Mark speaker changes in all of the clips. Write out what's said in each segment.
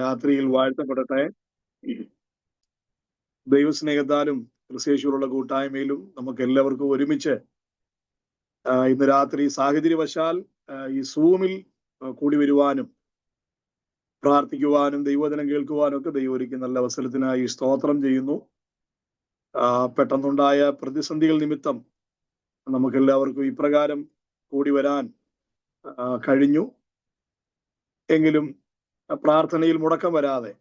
Speaker 1: രാത്രിയിൽ വാഴ്ത്തപ്പെടട്ടെ. ദൈവസ്നേഹത്താലും ക്രിസ്തയേശുവിലുള്ള കൂട്ടായ്മയിലും നമുക്ക് എല്ലാവർക്കും ഒരുമിച്ച് ഇന്ന് രാത്രി സാഹചര്യവശാൽ ഈ സൂമിൽ കൂടി വരുവാനും പ്രാർത്ഥിക്കുവാനും ദൈവവചനം കേൾക്കുവാനും ഒക്കെ ദൈവം ഒരുക്കി നല്ല അവസരത്തിനായി സ്തോത്രം ചെയ്യുന്നു. പെട്ടെന്നുണ്ടായ പ്രതിസന്ധികൾ നിമിത്തം നമുക്കെല്ലാവർക്കും ഇപ്രകാരം കൂടി വരാൻ കഴിഞ്ഞു. എങ്കിലും പ്രാർത്ഥനയിൽ മുടക്കം വരാതെ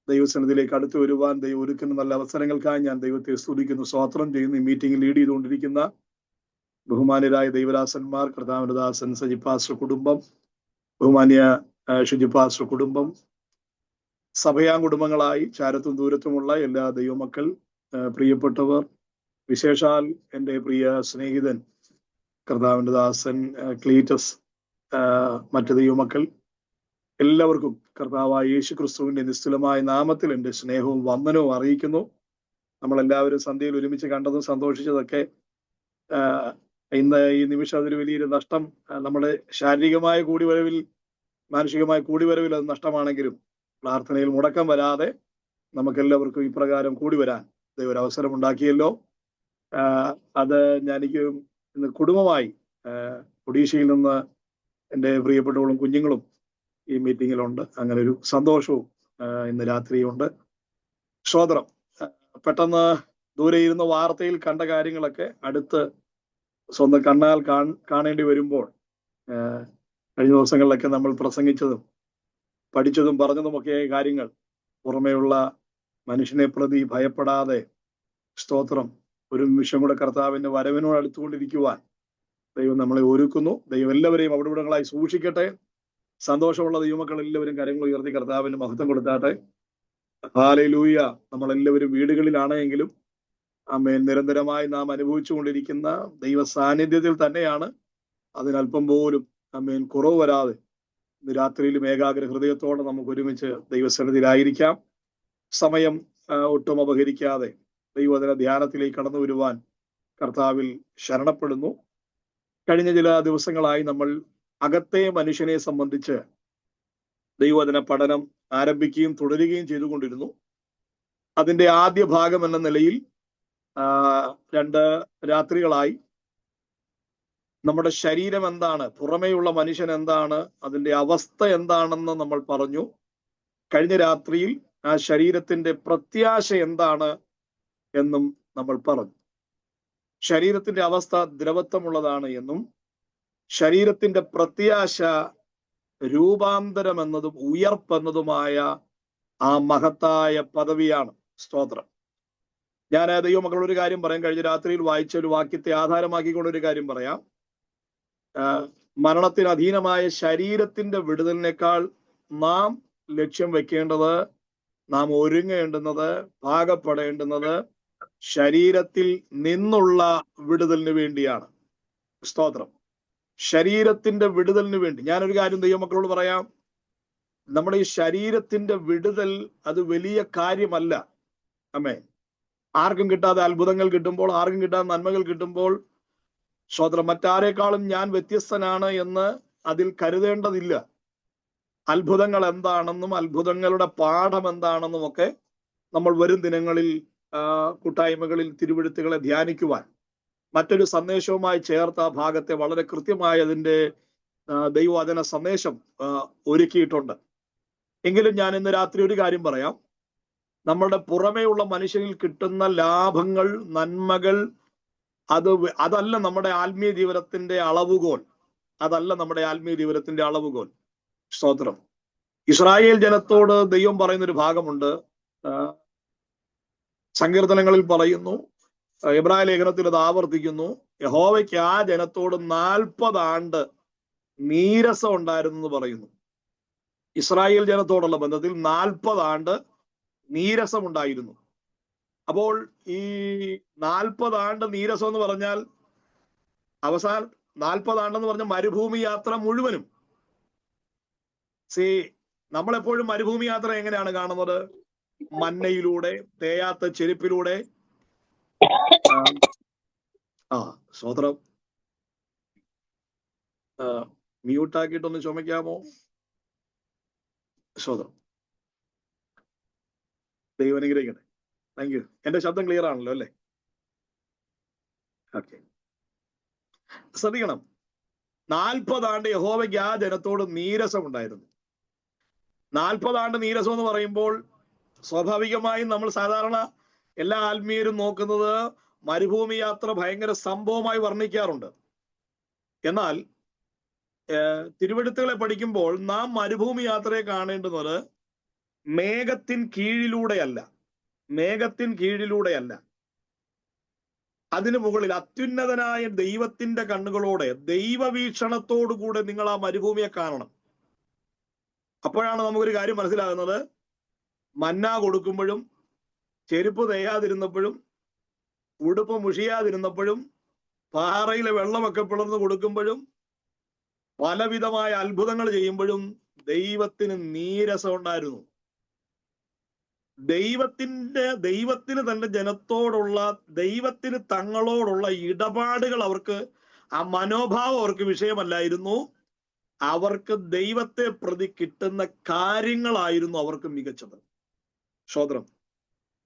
Speaker 1: ദൈവസന്നിധിയിലേക്ക് അടുത്തു വരുവാൻ ദൈവം ഒരുക്കുന്ന നല്ല അവസരങ്ങൾക്കായി ഞാൻ ദൈവത്തെ സ്തുതിക്കുന്നു, സ്തോത്രം ചെയ്യുന്നു. ഈ മീറ്റിംഗ് ലീഡ് ചെയ്തുകൊണ്ടിരിക്കുന്ന ബഹുമാന്യരായ ദൈവദാസന്മാർ, കർത്താവിന്റെ ദാസൻ സജി പാസ്റ്റർ കുടുംബം, ബഹുമാന്യ ഷിജി പാസ്റ്റർ കുടുംബം, സഭയാം കുടുംബങ്ങളായി ചാരത്തും ദൂരത്തുമുള്ള എല്ലാ ദൈവമക്കൾ, പ്രിയപ്പെട്ടവർ, വിശേഷാൽ എൻ്റെ പ്രിയ സ്നേഹിതൻ കർത്താവിന്റെ ദാസൻ ക്ലീറ്റസ്, മറ്റ് ദൈവമക്കൾ എല്ലാവർക്കും കർത്താവായ യേശു ക്രിസ്തുവിന്റെ നിസ്തുലമായ നാമത്തിൽ എൻ്റെ സ്നേഹവും വന്ദനവും അറിയിക്കുന്നു. നമ്മളെല്ലാവരും സന്ധ്യയിൽ ഒരുമിച്ച് കണ്ടതും സന്തോഷിച്ചതൊക്കെ ഇന്ന് ഈ നിമിഷം അതൊരു വലിയൊരു നഷ്ടം. നമ്മുടെ ശാരീരികമായ കൂടിവരവിൽ, മാനസികമായ കൂടിവരവിൽ അത് നഷ്ടമാണെങ്കിലും പ്രാർത്ഥനയിൽ മുടക്കം വരാതെ നമുക്കെല്ലാവർക്കും ഇപ്രകാരം കൂടി വരാൻ ദൈവം ഒരു അവസരം ഉണ്ടാക്കിയല്ലോ. അത് എനിക്ക് ഇന്ന് കുടുംബമായി ഒഡീഷയിൽ നിന്ന് എൻ്റെ പ്രിയപ്പെട്ടവളും കുഞ്ഞുങ്ങളും ഈ മീറ്റിങ്ങിലുണ്ട്. അങ്ങനെ ഒരു സന്തോഷവും ഇന്ന് രാത്രിയുണ്ട്. സ്തോത്രം. പെട്ടെന്ന് ദൂരെ ഇരുന്ന വാർത്തയിൽ കണ്ട കാര്യങ്ങളൊക്കെ അടുത്ത് സ്വന്തം കണ്ണാൽ കാണേണ്ടി വരുമ്പോൾ കഴിഞ്ഞ ദിവസങ്ങളിലൊക്കെ നമ്മൾ പ്രസംഗിച്ചതും പഠിച്ചതും പറഞ്ഞതുമൊക്കെയായ കാര്യങ്ങൾ പുറമേയുള്ള മനുഷ്യനെ പ്രതി ഭയപ്പെടാതെ സ്തോത്രം ഒരു നിമിഷം കൂടെ കർത്താവിന്റെ വരവിനോട് അടുത്തുകൊണ്ടിരിക്കുവാൻ ദൈവം നമ്മളെ ഒരുക്കുന്നു. ദൈവം എല്ലാവരെയും അവിടെ ഇവിടങ്ങളായി സൂക്ഷിക്കട്ടെ. സന്തോഷമുള്ള ദൈവമക്കൾ എല്ലാവരും കരങ്ങൾ ഉയർത്തി കർത്താവിന് മഹത്വം കൊടുത്താട്ടെ. ഹല്ലേലൂയ. നമ്മളെല്ലാവരും വീടുകളിലാണ് എങ്കിലും ആമേൻ നിരന്തരമായി നാം അനുഭവിച്ചു കൊണ്ടിരിക്കുന്ന ദൈവ സാന്നിധ്യത്തിൽ തന്നെയാണ്. അതിനല്പം പോലും ആമേൻ കുറവ് വരാതെ ഇന്ന് രാത്രിയിലും ഏകാഗ്ര ഹൃദയത്തോടെ നമുക്ക് ഒരുമിച്ച് ദൈവസന്നിധിയിലായിരിക്കാം. സമയം ഒട്ടും അപഹരിക്കാതെ ദൈവവചന ധ്യാനത്തിലേക്ക് കടന്നു വരുവാൻ കർത്താവിൽ ശരണപ്പെടുന്നു. കഴിഞ്ഞ ചില ദിവസങ്ങളായി നമ്മൾ അകത്തെ മനുഷ്യനെ സംബന്ധിച്ച് ദൈവവചന പഠനം ആരംഭിക്കുകയും തുടരുകയും ചെയ്തുകൊണ്ടിരുന്നു. അതിന്റെ ആദ്യ ഭാഗം എന്ന നിലയിൽ 2 രാത്രികളായി നമ്മുടെ ശരീരം എന്താണ്, പുറമേയുള്ള മനുഷ്യൻ എന്താണ്, അതിന്റെ അവസ്ഥ എന്താണെന്ന് നമ്മൾ പറഞ്ഞു. കഴിഞ്ഞ രാത്രിയിൽ ആ ശരീരത്തിന്റെ പ്രത്യാശ എന്താണ് എന്നും നമ്മൾ പറഞ്ഞു. ശരീരത്തിന്റെ അവസ്ഥ ദ്രവത്വമുള്ളതാണ് എന്നും ശരീരത്തിന്റെ പ്രത്യാശ രൂപാന്തരം എന്നതും ഉയർപ്പെന്നതുമായ ആ മഹത്തായ പദവിയാണ്. സ്തോത്രം. ഞാൻ ദൈവമക്കളോട് ഒരു കാര്യം പറയാം. കഴിഞ്ഞ രാത്രിയിൽ വായിച്ച ഒരു വാക്യത്തെ ആധാരമാക്കിക്കൊണ്ടൊരു കാര്യം പറയാം. മരണത്തിന് അധീനമായ ശരീരത്തിന്റെ വിടുതലിനേക്കാൾ നാം ലക്ഷ്യം വെക്കേണ്ടത്, നാം ഒരുങ്ങേണ്ടുന്നത്, പാകപ്പെടേണ്ടുന്നത് ശരീരത്തിൽ നിന്നുള്ള വിടുതലിന് വേണ്ടിയാണ്. സ്തോത്രം. ശരീരത്തിന്റെ വിടുതലിന് വേണ്ടി ഞാനൊരു കാര്യം ദൈവമക്കളോട് പറയാം. നമ്മുടെ ഈ ശരീരത്തിന്റെ വിടുതൽ അത് വലിയ കാര്യമല്ല. അമ്മേ, ആർക്കും കിട്ടാതെ അത്ഭുതങ്ങൾ കിട്ടുമ്പോൾ, ആർക്കും കിട്ടാതെ നന്മകൾ കിട്ടുമ്പോൾ സ്തോത്രം മറ്റാരേക്കാളും ഞാൻ വ്യത്യസ്തനാണ് എന്ന് അതിൽ കരുതേണ്ടതില്ല. അത്ഭുതങ്ങൾ എന്താണെന്നും അത്ഭുതങ്ങളുടെ പാഠം എന്താണെന്നും ഒക്കെ നമ്മൾ വരും ദിനങ്ങളിൽ കൂട്ടായ്മകളിൽ തിരുവെഴുത്തുകളെ ധ്യാനിക്കുവാൻ മറ്റൊരു സന്ദേശവുമായി ചേർത്ത ആ ഭാഗത്തെ വളരെ കൃത്യമായി അതിൻ്റെ ദൈവവചന സന്ദേശം ഒരുക്കിയിട്ടുണ്ട്. എങ്കിലും ഞാൻ ഇന്ന് രാത്രി ഒരു കാര്യം പറയാം. നമ്മളുടെ പുറമേയുള്ള മനുഷ്യരിൽ കിട്ടുന്ന ലാഭങ്ങൾ, നന്മകൾ, അതല്ല നമ്മുടെ ആത്മീയ ജീവിതത്തിന്റെ അളവുകോൽ. അതല്ല നമ്മുടെ ആത്മീയ ജീവിതത്തിന്റെ അളവുകോൽ. സ്തോത്രം. ഇസ്രായേൽ ജനത്തോട് ദൈവം പറയുന്നൊരു ഭാഗമുണ്ട്. സങ്കീർത്തനങ്ങളിൽ പറയുന്നു, എബ്രായ ലേഖനത്തിൽ അത് ആവർത്തിക്കുന്നു. യഹോവയ്ക്ക് ആ ജനത്തോട് 40 ആണ്ട് നീരസം ഉണ്ടായിരുന്നു എന്ന് പറയുന്നു. ഇസ്രായേൽ ജനത്തോടുള്ള ബന്ധത്തിൽ 40 ആണ്ട് നീരസം ഉണ്ടായിരുന്നു. അപ്പോൾ ഈ 40 ആണ്ട് നീരസം എന്ന് പറഞ്ഞാൽ അവസാനം 40 ആണ്ടെന്ന് പറഞ്ഞ മരുഭൂമി യാത്ര മുഴുവനും. നമ്മളെപ്പോഴും മരുഭൂമി യാത്ര എങ്ങനെയാണ് കാണുന്നത്? മന്നയിലൂടെ, തേയാത്ത ചെരുപ്പിലൂടെ. സ്തോത്രം. മ്യൂട്ടാക്കിയിട്ടൊന്ന് ചുമയ്ക്കാമോ? സ്തോത്രം. ദൈവം അനുഗ്രഹിക്കട്ടെ. Thank you. എന്റെ ശബ്ദം ക്ലിയർ ആണല്ലോ അല്ലേ? ഓക്കെ. ശ്രദ്ധിക്കണം, 40 ആണ്ട് യഹോവയ്ക്ക് ആ ജനത്തോട് നീരസം ഉണ്ടായിരുന്നു. 40 ആണ്ട് നീരസം എന്ന് പറയുമ്പോൾ സ്വാഭാവികമായും നമ്മൾ സാധാരണ എല്ലാ ആത്മീയരും നോക്കുന്നത് മരുഭൂമി യാത്ര ഭയങ്കര സംഭവമായി വർണ്ണിക്കാറുണ്ട്. എന്നാൽ തിരുവെഴുത്തുകളെ പഠിക്കുമ്പോൾ നാം മരുഭൂമി യാത്രയെ കാണേണ്ടുന്നത് മേഘത്തിൻ കീഴിലൂടെയല്ല, മേഘത്തിൻ കീഴിലൂടെയല്ല, അതിനു മുകളിൽ അത്യുന്നതനായ ദൈവത്തിന്റെ കണ്ണുകളോടെ, ദൈവവീക്ഷണത്തോടുകൂടെ നിങ്ങൾ ആ മരുഭൂമിയെ കാണണം. അപ്പോഴാണ് നമുക്കൊരു കാര്യം മനസ്സിലാകുന്നത്, മന്ന കൊടുക്കുമ്പോഴും, ചെരുപ്പ് തേയാതിരുന്നപ്പോഴും, ഉടുപ്പ് മുഷിയാതിരുന്നപ്പോഴും, പാറയിലെ വെള്ളമൊക്കെ പിളർന്ന് കൊടുക്കുമ്പോഴും, പലവിധമായ അത്ഭുതങ്ങൾ ചെയ്യുമ്പോഴും ദൈവത്തിന് നീരസം ഉണ്ടായിരുന്നു. ദൈവത്തിന് തന്റെ ജനത്തോടുള്ള, ദൈവത്തിന് തങ്ങളോടുള്ള ഇടപാടുകൾ അവർക്ക്, ആ മനോഭാവം അവർക്ക് വിഷയമല്ലായിരുന്നു. അവർക്ക് ദൈവത്തെ പ്രതി കിട്ടുന്ന കാര്യങ്ങളായിരുന്നു അവർക്ക് മികച്ചത്. സ്തോത്രം.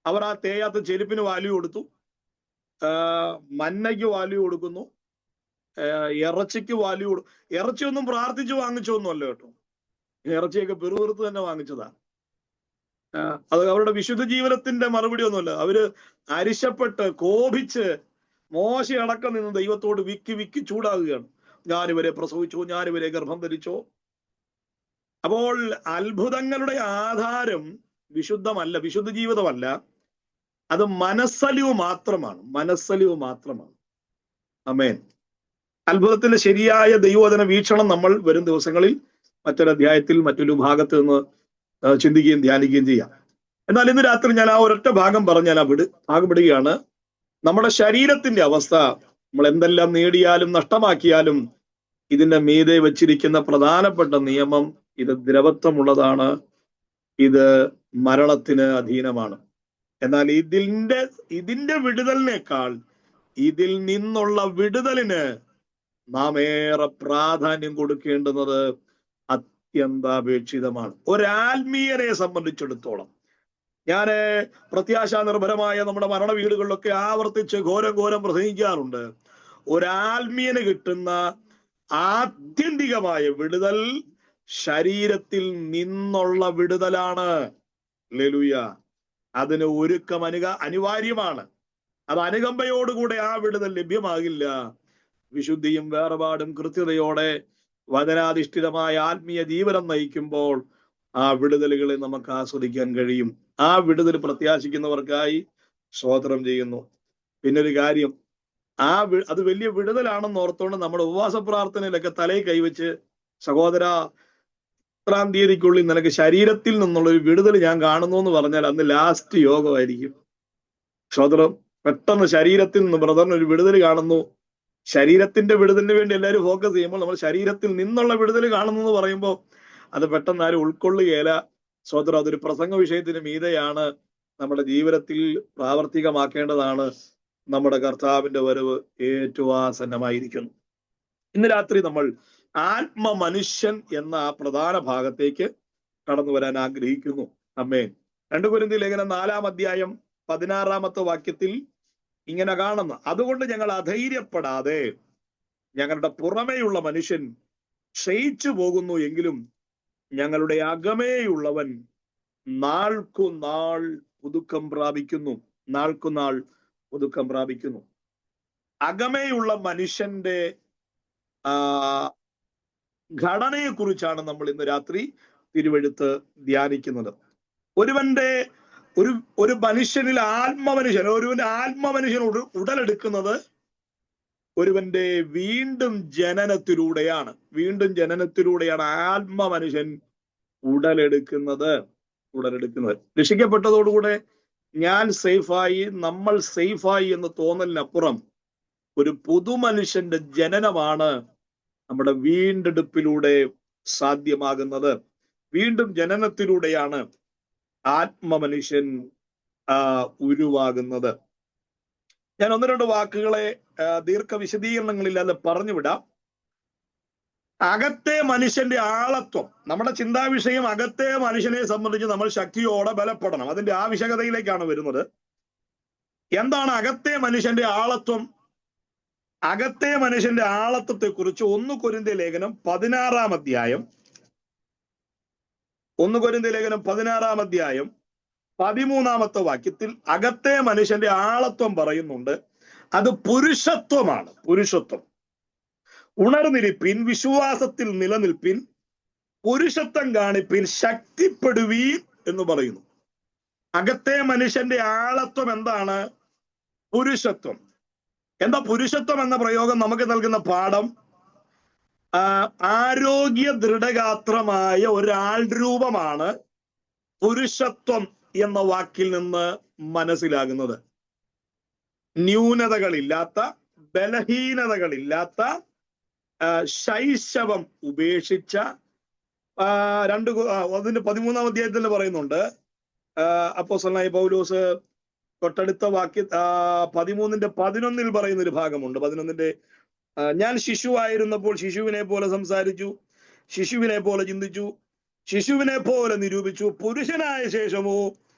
Speaker 1: അവർ ആ തേയാത്ത ചെരുപ്പിന് വാല്യൂ കൊടുത്തു, മന്നയ്ക്ക് വാല്യൂ കൊടുക്കുന്നു, ഇറച്ചിക്ക് വാല്യൂ കൊടുക്കും. ഇറച്ചിയൊന്നും പ്രാർത്ഥിച്ചു വാങ്ങിച്ചൊന്നുമല്ല കേട്ടോ, ഇറച്ചിയൊക്കെ പെറുപെറുത്ത് തന്നെ വാങ്ങിച്ചതാ. അത് അവരുടെ വിശുദ്ധ ജീവിതത്തിന്റെ മറുപടി ഒന്നുമല്ല. അവര് അരിശപ്പെട്ട് കോപിച്ച് മോശ അടക്കം നിന്ന് ദൈവത്തോട് വിക്കി വിക്കി ചൂടാകുകയാണ്. ഞാനിവരെ പ്രസവിച്ചോ, ഞാനിവരെ ഗർഭം ധരിച്ചോ. അപ്പോൾ അത്ഭുതങ്ങളുടെ ആധാരം വിശുദ്ധമല്ല, വിശുദ്ധ ജീവിതമല്ല, അത് മനസ്സലിവ് മാത്രമാണ്, മനസ്സലിവ് മാത്രമാണ്. ആമേൻ. അത്ഭുതത്തിന്റെ ശരിയായ ദൈവവചന വീക്ഷണം നമ്മൾ വരും ദിവസങ്ങളിൽ മറ്റൊരു അധ്യായത്തിൽ മറ്റൊരു ഭാഗത്ത് നിന്ന് ചിന്തിക്കുകയും ധ്യാനിക്കുകയും ചെയ്യാം. എന്നാൽ ഇന്ന് രാത്രി ഞാൻ ആ ഒരൊറ്റ ഭാഗം പറഞ്ഞാൽ ഭാഗം വിടുകയാണ്. നമ്മുടെ ശരീരത്തിന്റെ അവസ്ഥ, നമ്മൾ എന്തെല്ലാം നേടിയാലും നഷ്ടമാക്കിയാലും ഇതിന്റെ മീതെ വച്ചിരിക്കുന്ന പ്രധാനപ്പെട്ട നിയമം, ഇത് ദ്രവത്വമുള്ളതാണ്, ഇത് മരണത്തിന് അധീനമാണ്. എന്നാൽ ഇതിന്റെ വിടുതലിനേക്കാൾ ഇതിൽ നിന്നുള്ള വിടുതലിന് നാം ഏറെ പ്രാധാന്യം കൊടുക്കേണ്ടുന്നത് അത്യന്താപേക്ഷിതമാണ്. ഒരാത്മീയനെ സംബന്ധിച്ചിടത്തോളം, ഞാൻ പ്രത്യാശാ നിർഭരമായ നമ്മുടെ മരണ വീടുകളിലൊക്കെ ആവർത്തിച്ച് ഘോരം പ്രസംഗിക്കാറുണ്ട്. ഒരാത്മീയന് കിട്ടുന്ന ആത്യന്തികമായ വിടുതൽ ശരീരത്തിൽ നിന്നുള്ള വിടുതലാണ്. ഹല്ലേലൂയ. അതിന് ഒരുക്കം അനിവാര്യമാണ്. അത് അനുകമ്പയോടുകൂടെ ആ വിടുതൽ ലഭ്യമാകില്ല. വിശുദ്ധിയും വേർപാടും കൃത്യതയോടെ വചനാധിഷ്ഠിതമായ ആത്മീയ ജീവനം നയിക്കുമ്പോൾ ആ വിടുതലുകളെ നമുക്ക് ആസ്വദിക്കാൻ കഴിയും. ആ വിടുതൽ പ്രത്യാശിക്കുന്നവർക്കായി സ്തോത്രം ചെയ്യുന്നു. പിന്നൊരു കാര്യം, അത് വലിയ വിടുതലാണെന്ന് ഓർത്തുകൊണ്ട് നമ്മുടെ ഉപവാസ പ്രാർത്ഥനയിലൊക്കെ തലയിൽ കൈവച്ച്, സഹോദര 3-ാം തീയതിക്കുള്ളിൽ നിനക്ക് ശരീരത്തിൽ നിന്നുള്ള ഒരു വിടുതൽ ഞാൻ കാണുന്നു എന്ന് പറഞ്ഞാൽ അന്ന് ലാസ്റ്റ് യോഗമായിരിക്കും. സ്തോത്രം. പെട്ടെന്ന് ശരീരത്തിൽ നിന്ന് ബ്രദറിന് ഒരു വിടുതൽ കാണുന്നു. ശരീരത്തിന്റെ വിടുതലിന് വേണ്ടി എല്ലാവരും ഫോക്കസ് ചെയ്യുമ്പോൾ നമ്മൾ ശരീരത്തിൽ നിന്നുള്ള വിടുതൽ കാണുന്നു എന്ന് പറയുമ്പോൾ അത് പെട്ടെന്ന് ആരും ഉൾക്കൊള്ളുകയില്ല. സ്തോത്രം. അതൊരു പ്രസംഗ വിഷയത്തിന് മീതെയാണ്, നമ്മുടെ ജീവിതത്തിൽ പ്രാവർത്തികമാക്കേണ്ടതാണ്. നമ്മുടെ കർത്താവിന്റെ വരവ് ഏറ്റവും ആസന്നമായിരിക്കുന്നു. ഇന്ന് രാത്രി നമ്മൾ ആത്മമനുഷ്യൻ എന്ന ആ പ്രധാന ഭാഗത്തേക്ക് കടന്നു വരാൻ ആഗ്രഹിക്കുന്നു. ആമേൻ. 2 കൊരിന്ത്യർ ലേഖനം 4-ാം അധ്യായം 16-ാമത്തെ വാക്യത്തിൽ ഇങ്ങനെ കാണുന്നു, അതുകൊണ്ട് ഞങ്ങൾ അധൈര്യപ്പെടാതെ, ഞങ്ങളുടെ പുറമേയുള്ള മനുഷ്യൻ ക്ഷയിച്ചു പോകുന്നു എങ്കിലും ഞങ്ങളുടെ അകമേയുള്ളവൻ നാൾക്കുനാൾ പുതുക്കം പ്രാപിക്കുന്നു. നാൾക്കുനാൾ പുതുക്കം പ്രാപിക്കുന്നു. അകമേയുള്ള മനുഷ്യന്റെ ഘടനയെ കുറിച്ചാണ് നമ്മൾ ഇന്ന് രാത്രി തിരുവെഴുത്ത് ധ്യാനിക്കുന്നത്. ഒരു മനുഷ്യനിൽ ഒരുവന്റെ ആത്മമനുഷ്യൻ ഉടലെടുക്കുന്നത് ഒരുവന്റെ വീണ്ടും ജനനത്തിലൂടെയാണ്. വീണ്ടും ജനനത്തിലൂടെയാണ് ആത്മമനുഷ്യൻ ഉടലെടുക്കുന്നത്. രക്ഷിക്കപ്പെട്ടതോടുകൂടെ ഞാൻ സേഫായി, നമ്മൾ സേഫായി എന്ന് തോന്നലിനപ്പുറം ഒരു പുതുമനുഷ്യന്റെ ജനനമാണ് നമ്മുടെ വീണ്ടെടുപ്പിലൂടെ സാധ്യമാകുന്നത്. വീണ്ടും ജനനത്തിലൂടെയാണ് ആത്മമനുഷ്യൻ ഉരുവാകുന്നത്. ഞാൻ 1-2 വാക്കുകളെ ദീർഘ വിശദീകരണങ്ങളില്ലാതെ പറഞ്ഞുവിടാം. അകത്തെ മനുഷ്യന്റെ ആളത്വം, നമ്മുടെ ചിന്താവിഷയം അകത്തെ മനുഷ്യനെ സംബന്ധിച്ച് നമ്മൾ ശക്തിയോടെ ബലപ്പെടണം. അതിന്റെ ആവശ്യകതയിലേക്കാണ് വരുന്നത്. എന്താണ് അകത്തെ മനുഷ്യന്റെ ആളത്വം? അകത്തെ മനുഷ്യന്റെ ആളത്വത്തെ കുറിച്ച് 1 കൊരിന്ത്യർ ലേഖനം 16-ാം അധ്യായം 13-ാമത്തെ വാക്യത്തിൽ അകത്തെ മനുഷ്യന്റെ ആളത്വം പറയുന്നുണ്ട്. അത് പുരുഷത്വമാണ്. പുരുഷത്വം. ഉണർന്നിരിപ്പിൻ, വിശ്വാസത്തിൽ നിലനിൽപ്പിൻ, പുരുഷത്വം കാണിപ്പിൻ, ശക്തിപ്പെടുവീൻ എന്ന് പറയുന്നു. അകത്തെ മനുഷ്യന്റെ ആളത്വം എന്താണ്? പുരുഷത്വം. എന്താ പുരുഷത്വം എന്ന പ്രയോഗം നമുക്ക് നൽകുന്ന പാഠം? ആരോഗ്യ ദൃഢഗാത്രമായ ഒരാൾ രൂപമാണ് പുരുഷത്വം എന്ന വാക്കിൽ നിന്ന് മനസ്സിലാകുന്നത്. ന്യൂനതകളില്ലാത്ത, ബലഹീനതകളില്ലാത്ത, ശൈശവം ഉപേക്ഷിച്ച, 13-ാം അധ്യായത്തിൽ പറയുന്നുണ്ട്. അപ്പോസ്തലനായ പൗലോസ് തൊട്ടടുത്ത വാക്യ 13:11 പറയുന്ന ഒരു ഭാഗമുണ്ട്. 11 ഞാൻ ശിശുവായിരുന്നപ്പോൾ ശിശുവിനെ പോലെ സംസാരിച്ചു, ശിശുവിനെ പോലെ ചിന്തിച്ചു, ശിശുവിനെ പോലെ നിരൂപിച്ചു, പുരുഷനായ ശേഷമോ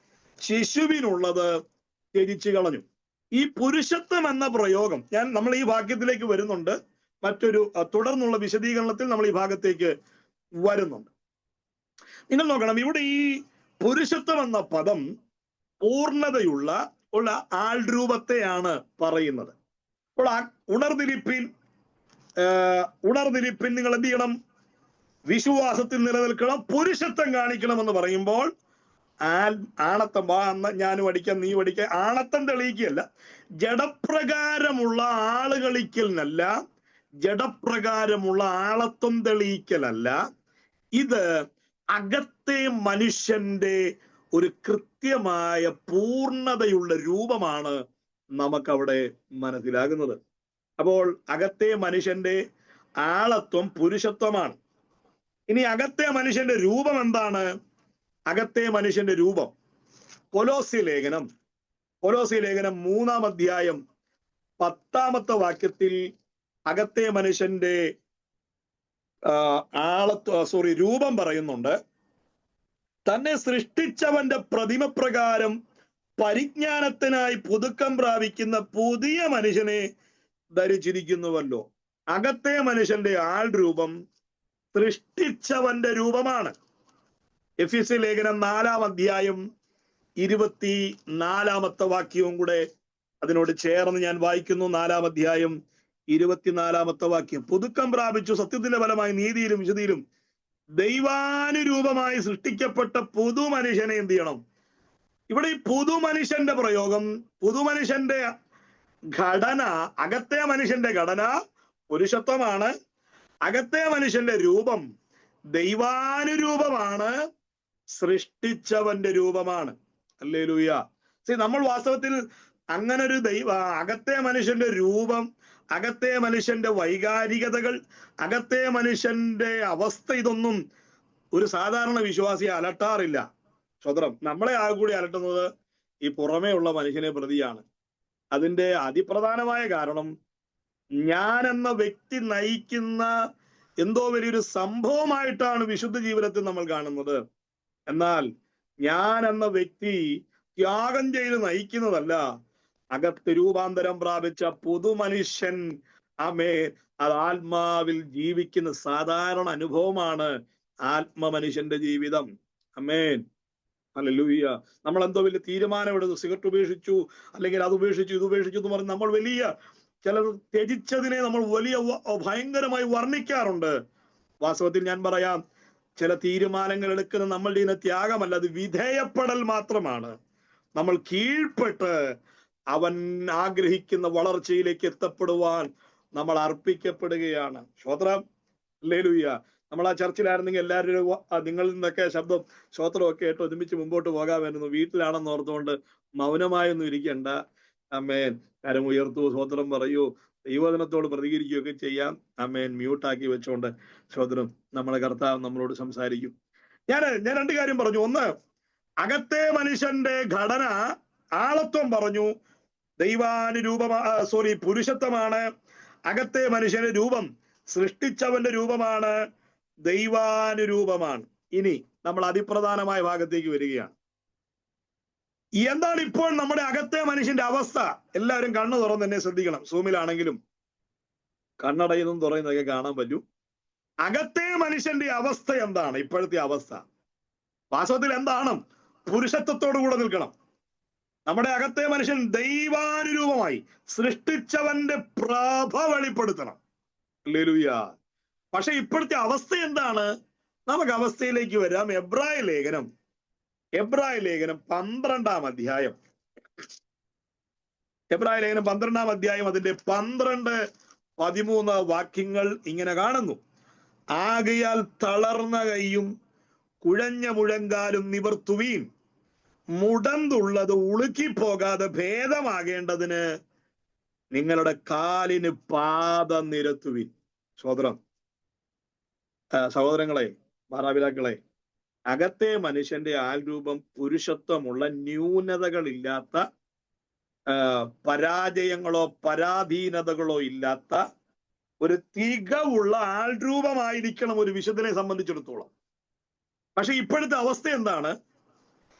Speaker 1: ശിശുവിനുള്ളത് ത്യജിച്ചു കളഞ്ഞു. ഈ പുരുഷത്വം എന്ന പ്രയോഗം നമ്മൾ ഈ വാക്യത്തിലേക്ക് വരുന്നുണ്ട്. മറ്റൊരു തുടർന്നുള്ള വിശദീകരണത്തിൽ നമ്മൾ ഈ ഭാഗത്തേക്ക് വരുന്നുണ്ട്. നിങ്ങൾ നോക്കണം, ഇവിടെ ഈ പുരുഷത്വം എന്ന പദം പൂർണ്ണതയുള്ള ആൾ രൂപത്തെയാണ് പറയുന്നത്. അപ്പോൾ ഉണർന്നിരിപ്പിൻ, നിങ്ങൾ എന്ത് ചെയ്യണം? വിശ്വാസത്തിൽ നിലനിൽക്കണം, പുരുഷത്വം കാണിക്കണം എന്ന് പറയുമ്പോൾ ആണത്തം, ഞാനും അടിക്കാം നീ അടിക്കാം, ആണത്തം തെളിയിക്കുകയല്ല, ജഡപ്രകാരമുള്ള ആളുകളിക്കലിനല്ല, ജഡപ്രകാരമുള്ള ആളത്വം തെളിയിക്കലല്ല. ഇത് അകത്തെ മനുഷ്യന്റെ ഒരു കൃത്യമായ പൂർണ്ണതയുള്ള രൂപമാണ് നമുക്കവിടെ മനസ്സിലാകുന്നത്. അപ്പോൾ അകത്തെ മനുഷ്യന്റെ ആളത്വം പുരുഷത്വമാണ്. ഇനി അകത്തെ മനുഷ്യന്റെ രൂപം എന്താണ്? അകത്തെ മനുഷ്യന്റെ രൂപം കൊലോസ്യ ലേഖനം 3-ാം അധ്യായം 10-ാമത്തെ വാക്യത്തിൽ അകത്തെ മനുഷ്യന്റെ രൂപം പറയുന്നുണ്ട്. തന്നെ സൃഷ്ടിച്ചവന്റെ പ്രതിമ പ്രകാരം പരിജ്ഞാനത്തിനായി പുതുക്കം പ്രാപിക്കുന്ന പുതിയ മനുഷ്യനെ ധരിച്ചിരിക്കുന്നുവല്ലോ. അകത്തെ മനുഷ്യന്റെ ആൾ രൂപം സൃഷ്ടിച്ചവന്റെ രൂപമാണ്. എഫെസ്യ ലേഖനം 4-ാം അധ്യായം 24-ാമത്തെ വാക്യവും കൂടെ അതിനോട് ചേർന്ന് ഞാൻ വായിക്കുന്നു. 4-ാം അധ്യായം 24-ാമത്തെ വാക്യം. പുതുക്കം പ്രാപിച്ചു സത്യത്തിന്റെ ഫലമായി നീതിയിലും വിശുദ്ധിയിലും ദൈവാനുരൂപമായി സൃഷ്ടിക്കപ്പെട്ട പുതു മനുഷ്യനെ എന്ത് ചെയ്യണം? ഇവിടെ ഈ പുതുമനുഷ്യന്റെ പ്രയോഗം, പുതുമനുഷ്യന്റെ ഘടന, അകത്തെ മനുഷ്യന്റെ ഘടന പുരുഷത്വമാണ്. അകത്തെ മനുഷ്യന്റെ രൂപം ദൈവാനുരൂപമാണ്, സൃഷ്ടിച്ചവന്റെ രൂപമാണ്. ഹല്ലേലൂയ. നമ്മൾ വാസ്തവത്തിൽ അങ്ങനൊരു അകത്തെ മനുഷ്യന്റെ രൂപം, അകത്തെ മനുഷ്യന്റെ വൈകാരികതകൾ, അകത്തെ മനുഷ്യന്റെ അവസ്ഥ, ഇതൊന്നും ഒരു സാധാരണ വിശ്വാസിയെ അലട്ടാറില്ല. സ്വതന്ത്രം നമ്മളെ ആകെ കൂടി അലട്ടുന്നത് ഈ പുറമേ ഉള്ള മനുഷ്യനെ പ്രതിയാണ്. അതിന്റെ അതിപ്രധാനമായ കാരണം ഞാൻ എന്ന വ്യക്തി നയിക്കുന്ന എന്തോ വലിയൊരു സംഭവമായിട്ടാണ് വിശുദ്ധ ജീവിതത്തിൽ നമ്മൾ കാണുന്നത്. എന്നാൽ ഞാൻ എന്ന വ്യക്തി ത്യാഗം ചെയ്ത് നയിക്കുന്നതല്ല, അകത്ത് രൂപാന്തരം പ്രാപിച്ച പുതുമനുഷ്യൻ, അത് ആത്മാവിൽ ജീവിക്കുന്ന സാധാരണ അനുഭവമാണ് ആത്മമനുഷ്യന്റെ ജീവിതം. അമേൻ, ഹല്ലേലൂയ. നമ്മൾ എന്തോ വലിയ തീരുമാനമെടുത്തു, സിഗരറ്റ് ഉപേക്ഷിച്ചു, അല്ലെങ്കിൽ അത് ഉപേക്ഷിച്ചു, ഇത് ഉപേക്ഷിച്ചു എന്ന് പറഞ്ഞ് നമ്മൾ വലിയ ചിലർ ത്യജിച്ചതിനെ നമ്മൾ വലിയ ഭയങ്കരമായി വർണ്ണിക്കാറുണ്ട്. വാസ്തവത്തിൽ ഞാൻ പറയാം, ചില തീരുമാനങ്ങൾ എടുക്കുന്ന നമ്മളുടെ ഇന്ന് ത്യാഗമല്ല, അത് വിധേയപ്പെടൽ മാത്രമാണ്. നമ്മൾ കീഴ്പ്പെട്ട് അവൻ ആഗ്രഹിക്കുന്ന വളർച്ചയിലേക്ക് എത്തപ്പെടുവാൻ നമ്മൾ അർപ്പിക്കപ്പെടുകയാണ്. സ്തോത്രം, ഹല്ലേലൂയ. നമ്മൾ ആ ചർച്ചിലായിരുന്നെങ്കിൽ എല്ലാവരും നിങ്ങളിൽ നിന്നൊക്കെ ശബ്ദം സ്തോത്രമൊക്കെ ആയിട്ട് ഒരുമിച്ച് മുമ്പോട്ട് പോകാമായിരുന്നു. വീട്ടിലാണെന്ന് ഓർത്തുകൊണ്ട് മൗനമായൊന്നും ഇരിക്കണ്ട. അമേൻ. കരം ഉയർത്തു, സ്തോത്രം പറയൂ, ദൈവവചനത്തോട് പ്രതികരിക്കുകയൊക്കെ ചെയ്യാം. അമേൻ. മ്യൂട്ടാക്കി വെച്ചോണ്ട് സ്തോത്രം, നമ്മുടെ കർത്താവ് നമ്മളോട് സംസാരിക്കും. ഞാൻ 2 കാര്യം പറഞ്ഞു. ഒന്ന്, അകത്തെ മനുഷ്യന്റെ ഘടന, ആളത്വം പറഞ്ഞു, പുരുഷത്വമാണ്. അകത്തെ മനുഷ്യന്റെ രൂപം സൃഷ്ടിച്ചവന്റെ രൂപമാണ്, ദൈവാനുരൂപമാണ്. ഇനി നമ്മൾ അതിപ്രധാനമായ ഭാഗത്തേക്ക് വരികയാണ്. എന്താണ് ഇപ്പോൾ നമ്മുടെ അകത്തെ മനുഷ്യന്റെ അവസ്ഥ? എല്ലാവരും കണ്ണു തുറന്ന് തന്നെ ശ്രദ്ധിക്കണം. സൂമിലാണെങ്കിലും കണ്ണടയുന്നും തുറയുന്നതൊക്കെ കാണാൻ പറ്റും. അകത്തെ മനുഷ്യന്റെ അവസ്ഥ എന്താണ് ഇപ്പോഴത്തെ അവസ്ഥ? വാസ്തവത്തിൽ എന്താണ്? പുരുഷത്വത്തോടു കൂടെ നിൽക്കണം. നമ്മുടെ അകത്തെ മനുഷ്യൻ ദൈവാനുരൂപമായി സൃഷ്ടിച്ചവന്റെ പ്രഭ വെളിപ്പെടുത്തണം. ഹല്ലേലൂയ. പക്ഷെ ഇപ്പോഴത്തെ അവസ്ഥ എന്താണ്? നമുക്ക് അവസ്ഥയിലേക്ക് വരാം. എബ്രായ ലേഖനം 12-ാം അധ്യായം. എബ്രായ ലേഖനം 12-ാം അധ്യായം അതിന്റെ 12-13 വാക്യങ്ങൾ ഇങ്ങനെ കാണുന്നു. ആകയാൽ തളർന്ന കൈയും കുഴഞ്ഞ മുഴങ്കാലും നിവർത്തുവീൻ, മുടന്തുള്ളത് ഉളുക്കിപ്പോകാതെ ഭേദമാകേണ്ടതിന് നിങ്ങളുടെ കാലിന് പാദം നിരത്തുവിൻ. സഹോദരങ്ങളെ, മാതാപിതാക്കളെ, അകത്തെ മനുഷ്യന്റെ ആൾരൂപം പുരുഷത്വമുള്ള, ന്യൂനതകളില്ലാത്ത, പരാജയങ്ങളോ പരാധീനതകളോ ഇല്ലാത്ത ഒരു തികവുള്ള ആൾരൂപമായിരിക്കണം ഒരു വിശുദ്ധനെ സംബന്ധിച്ചിടത്തോളം. പക്ഷെ ഇപ്പോഴത്തെ അവസ്ഥ എന്താണ്?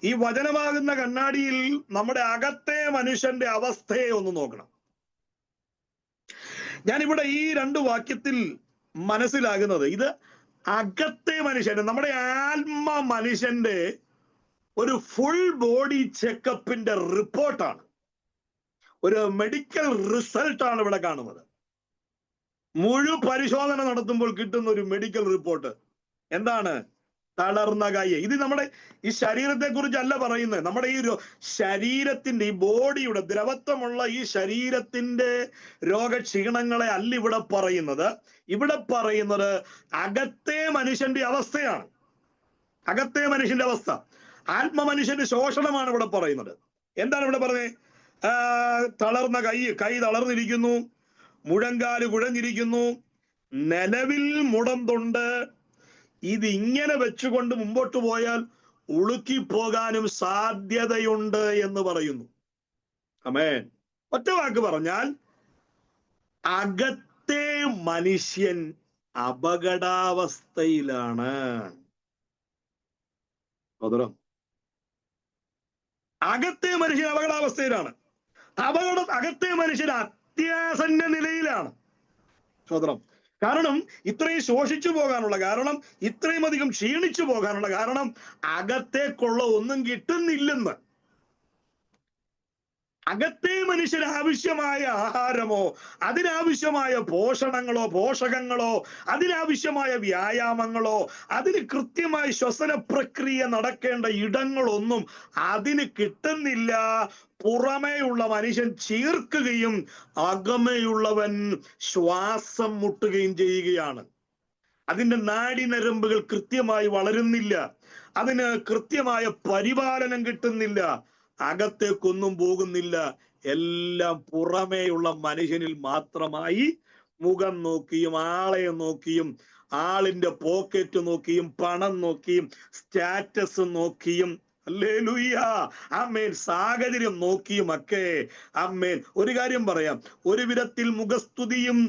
Speaker 1: ഈ വചനമാകുന്ന കണ്ണാടിയിൽ നമ്മുടെ അകത്തെ മനുഷ്യന്റെ അവസ്ഥയെ ഒന്ന് നോക്കണം. ഞാനിവിടെ ഈ 2 വാക്യത്തിൽ മനസ്സിലാകുന്നത്, ഇത് അകത്തെ മനുഷ്യന്റെ, നമ്മുടെ ആത്മ മനുഷ്യന്റെ ഒരു ഫുൾ ബോഡി ചെക്കപ്പിന്റെ റിപ്പോർട്ടാണ്, ഒരു മെഡിക്കൽ റിസൾട്ടാണ് ഇവിടെ കാണുന്നത്. മുഴു പരിശോധന നടത്തുമ്പോൾ കിട്ടുന്ന ഒരു മെഡിക്കൽ റിപ്പോർട്ട് എന്താണ്? തളർന്ന കൈ. ഇത് നമ്മുടെ ഈ ശരീരത്തെ കുറിച്ചല്ല പറയുന്നത്. നമ്മുടെ ഈ ശരീരത്തിന്റെ, ഈ ബോഡിയുടെ, ദ്രവത്വമുള്ള ഈ ശരീരത്തിന്റെ രോഗക്ഷീണങ്ങളെ അല്ല ഇവിടെ പറയുന്നത്. ഇവിടെ പറയുന്നത് അകത്തെ മനുഷ്യന്റെ അവസ്ഥയാണ്. അകത്തെ മനുഷ്യന്റെ അവസ്ഥ, ആത്മ മനുഷ്യന്റെ ശോഷണമാണ് ഇവിടെ പറയുന്നത്. എന്താണ് ഇവിടെ പറഞ്ഞത്? തളർന്ന കൈ തളർന്നിരിക്കുന്നു, മുഴങ്കാല് കുഴഞ്ഞിരിക്കുന്നു, നിലവിൽ മുടന്തുണ്ട്. ഇതിങ്ങനെ വെച്ചുകൊണ്ട് മുമ്പോട്ട് പോയാൽ ഉളുക്കിപ്പോകാനും സാധ്യതയുണ്ട് എന്ന് പറയുന്നു. ആമേൻ. ഒറ്റ വാക്ക് പറഞ്ഞാൽ അകത്തെ മനുഷ്യൻ അപകടാവസ്ഥയിലാണ്. അകത്തെ മനുഷ്യൻ അപകടാവസ്ഥയിലാണ്. അകത്തെ മനുഷ്യൻ അത്യാസന്ന നിലയിലാണ്. സോദരം, കാരണം ഇത്രയും ശോഷിച്ചു പോകാനുള്ള കാരണം, ഇത്രയും അധികം ക്ഷീണിച്ചു പോകാനുള്ള കാരണം, അകത്തേക്കുള്ള ഒന്നും കിട്ടുന്നില്ലെന്ന്. അകത്തെ മനുഷ്യന് ആവശ്യമായ ആഹാരമോ, അതിനാവശ്യമായ പോഷകങ്ങളോ, അതിനാവശ്യമായ വ്യായാമങ്ങളോ, അതിന് കൃത്യമായ ശ്വസന പ്രക്രിയ നടക്കേണ്ട ഇടങ്ങളൊന്നും അതിന് കിട്ടുന്നില്ല. പുറമേയുള്ള മനുഷ്യൻ ചീർക്കുകയും അകമേയുള്ളവൻ ശ്വാസം മുട്ടുകയും ചെയ്യുകയാണ്. അതിന്റെ നാഡിനരമ്പുകൾ കൃത്യമായി വളരുന്നില്ല, അതിന് കൃത്യമായ പരിപാലനം കിട്ടുന്നില്ല, അകത്തേക്കൊന്നും പോകുന്നില്ല. എല്ലാം പുറമേയുള്ള മനുഷ്യനിൽ മാത്രമായി മുഖം നോക്കിയും ആളെ നോക്കിയും ആളിന്റെ പോക്കറ്റ് നോക്കിയും പണം നോക്കിയും സ്റ്റാറ്റസ് നോക്കിയും, ഹല്ലേലൂയ, ആമേൻ, സാഹചര്യം നോക്കിയുമൊക്കെ, ആമേൻ. ഒരു കാര്യം പറയാം, ഒരു വിധത്തിൽ മുഖസ്തുതിയും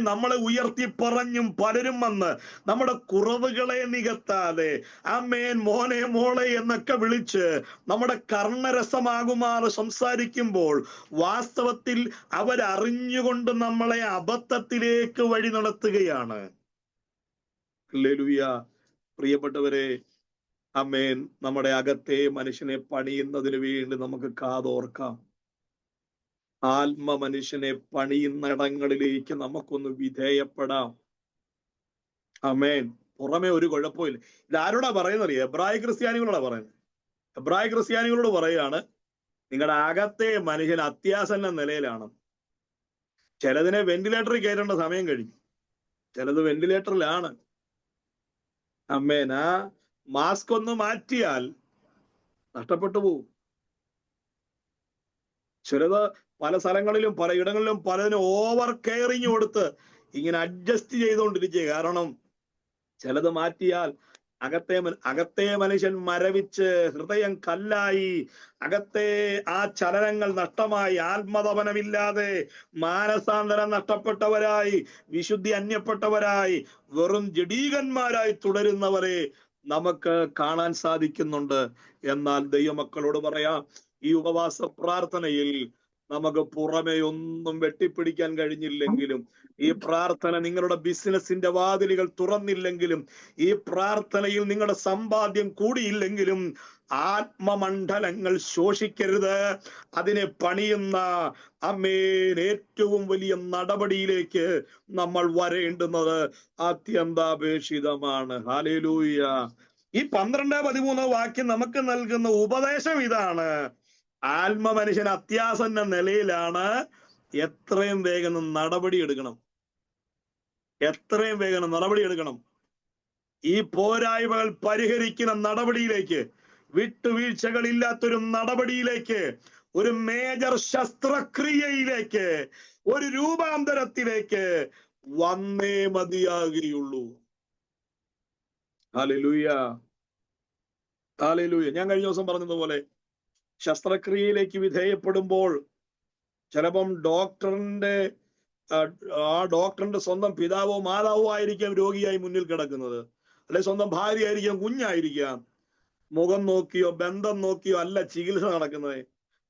Speaker 1: നമ്മളെ ഉയർത്തി പറഞ്ഞും പലരും വന്ന് നമ്മുടെ കുറവുകളെ നികത്താതെ ആമേൻ, മോനെ മോളെ എന്നൊക്കെ വിളിച്ച് നമ്മുടെ കർണരസമാകുമാറ് സംസാരിക്കുമ്പോൾ വാസ്തവത്തിൽ അവരറിഞ്ഞുകൊണ്ട് നമ്മളെ അബദ്ധത്തിലേക്ക് വഴി നടത്തുകയാണ്. ഹല്ലേലൂയ. പ്രിയപ്പെട്ടവരെ, ആമേൻ, നമ്മുടെ അകത്തെ മനുഷ്യനെ പണിയുന്നതിന് വേണ്ടി നമുക്ക് കാതോർക്കാം. ആത്മ മനുഷ്യനെ പണിയുന്നിടങ്ങളിലേക്ക് നമുക്കൊന്ന് വിധേയപ്പെടാം. ആമേൻ. പുറമെ ഒരു കുഴപ്പമില്ല. ഇത് ആരോടാ പറയുന്നത്? എബ്രായ ക്രിസ്ത്യാനികളോടാ പറയുന്നത്. എബ്രായ ക്രിസ്ത്യാനികളോട് പറയാണ്, നിങ്ങളുടെ അകത്തെ മനുഷ്യൻ അത്യാസന്ന നിലയിലാണ്. ചിലതിനെ വെന്റിലേറ്ററിൽ കയറ്റേണ്ട സമയം കഴിഞ്ഞു, ചിലത് വെന്റിലേറ്ററിലാണ്. ആമേൻ. ആ മാസ്ക് ഒന്ന് മാറ്റിയാൽ നഷ്ടപ്പെട്ടു പോകും. ചിലത് പല സ്ഥലങ്ങളിലും പല ഇടങ്ങളിലും പലതിനും ഓവർ കെയറിങ് കൊടുത്ത് ഇങ്ങനെ അഡ്ജസ്റ്റ് ചെയ്തുകൊണ്ടിരിക്കുക. കാരണം ചിലത് മാറ്റിയാൽ അകത്തെ മനുഷ്യൻ മരവിച്ച് ഹൃദയം കല്ലായി, അകത്തെ ആ ചലനങ്ങൾ നഷ്ടമായി, ആത്മതപനമില്ലാതെ മാനസാന്തരം നഷ്ടപ്പെട്ടവരായി, വിശുദ്ധി അന്യപ്പെട്ടവരായി, വെറും ജഡീകന്മാരായി തുടരുന്നവരെ നമുക്ക് കാണാൻ സാധിക്കുന്നുണ്ട്. എന്നാൽ ദൈവമക്കളോട് പറയാം, ഈ ഉപവാസ പ്രാർത്ഥനയിൽ നമുക്ക് പുറമെ ഒന്നും വെട്ടിപ്പിടിക്കാൻ കഴിഞ്ഞില്ലെങ്കിലും, ഈ പ്രാർത്ഥന നിങ്ങളുടെ ബിസിനസിന്റെ വാതിലുകൾ തുറന്നില്ലെങ്കിലും, ഈ പ്രാർത്ഥനയിൽ നിങ്ങളുടെ സമ്പാദ്യം കൂടിയില്ലെങ്കിലും, ആത്മമണ്ഡലങ്ങൾ ശോഷിക്കരുത്. അതിനെ പണിയുന്ന ഏറ്റവും വലിയ നടപടിയിലേക്ക് നമ്മൾ വരേണ്ടുന്നത് അത്യന്താപേക്ഷിതമാണ്. ഹല്ലേലൂയ. ഈ 12-13 വാക്യം നമുക്ക് നൽകുന്ന ഉപദേശം ഇതാണ്. ആത്മമനുഷ്യൻ അത്യാസന്ന നിലയിലാണ്. എത്രയും വേഗം നടപടി എടുക്കണം. എത്രയും വേഗം നടപടി എടുക്കണം. ഈ പോരായ്മകൾ പരിഹരിക്കുന്ന നടപടിയിലേക്ക്, വിട്ടുവീഴ്ചകളില്ലാത്തൊരു നടപടിയിലേക്ക്, ഒരു മേജർ ശസ്ത്രക്രിയയിലേക്ക്, ഒരു രൂപാന്തരത്തിലേക്ക് വന്നേ മതിയാകുകയുള്ളൂ. Hallelujah, hallelujah. ഞാൻ കഴിഞ്ഞ ദിവസം പറഞ്ഞതുപോലെ, ശസ്ത്രക്രിയയിലേക്ക് വിധേയപ്പെടുമ്പോൾ ചിലപ്പം ആ ഡോക്ടറിന്റെ സ്വന്തം പിതാവോ മാതാവോ ആയിരിക്കാം രോഗിയായി മുന്നിൽ കിടക്കുന്നത്, അല്ലെ സ്വന്തം ഭാര്യ ആയിരിക്കാം, കുഞ്ഞായിരിക്കാം. മുഖം നോക്കിയോ ബന്ധം നോക്കിയോ അല്ല ചികിത്സ നടക്കുന്നത്,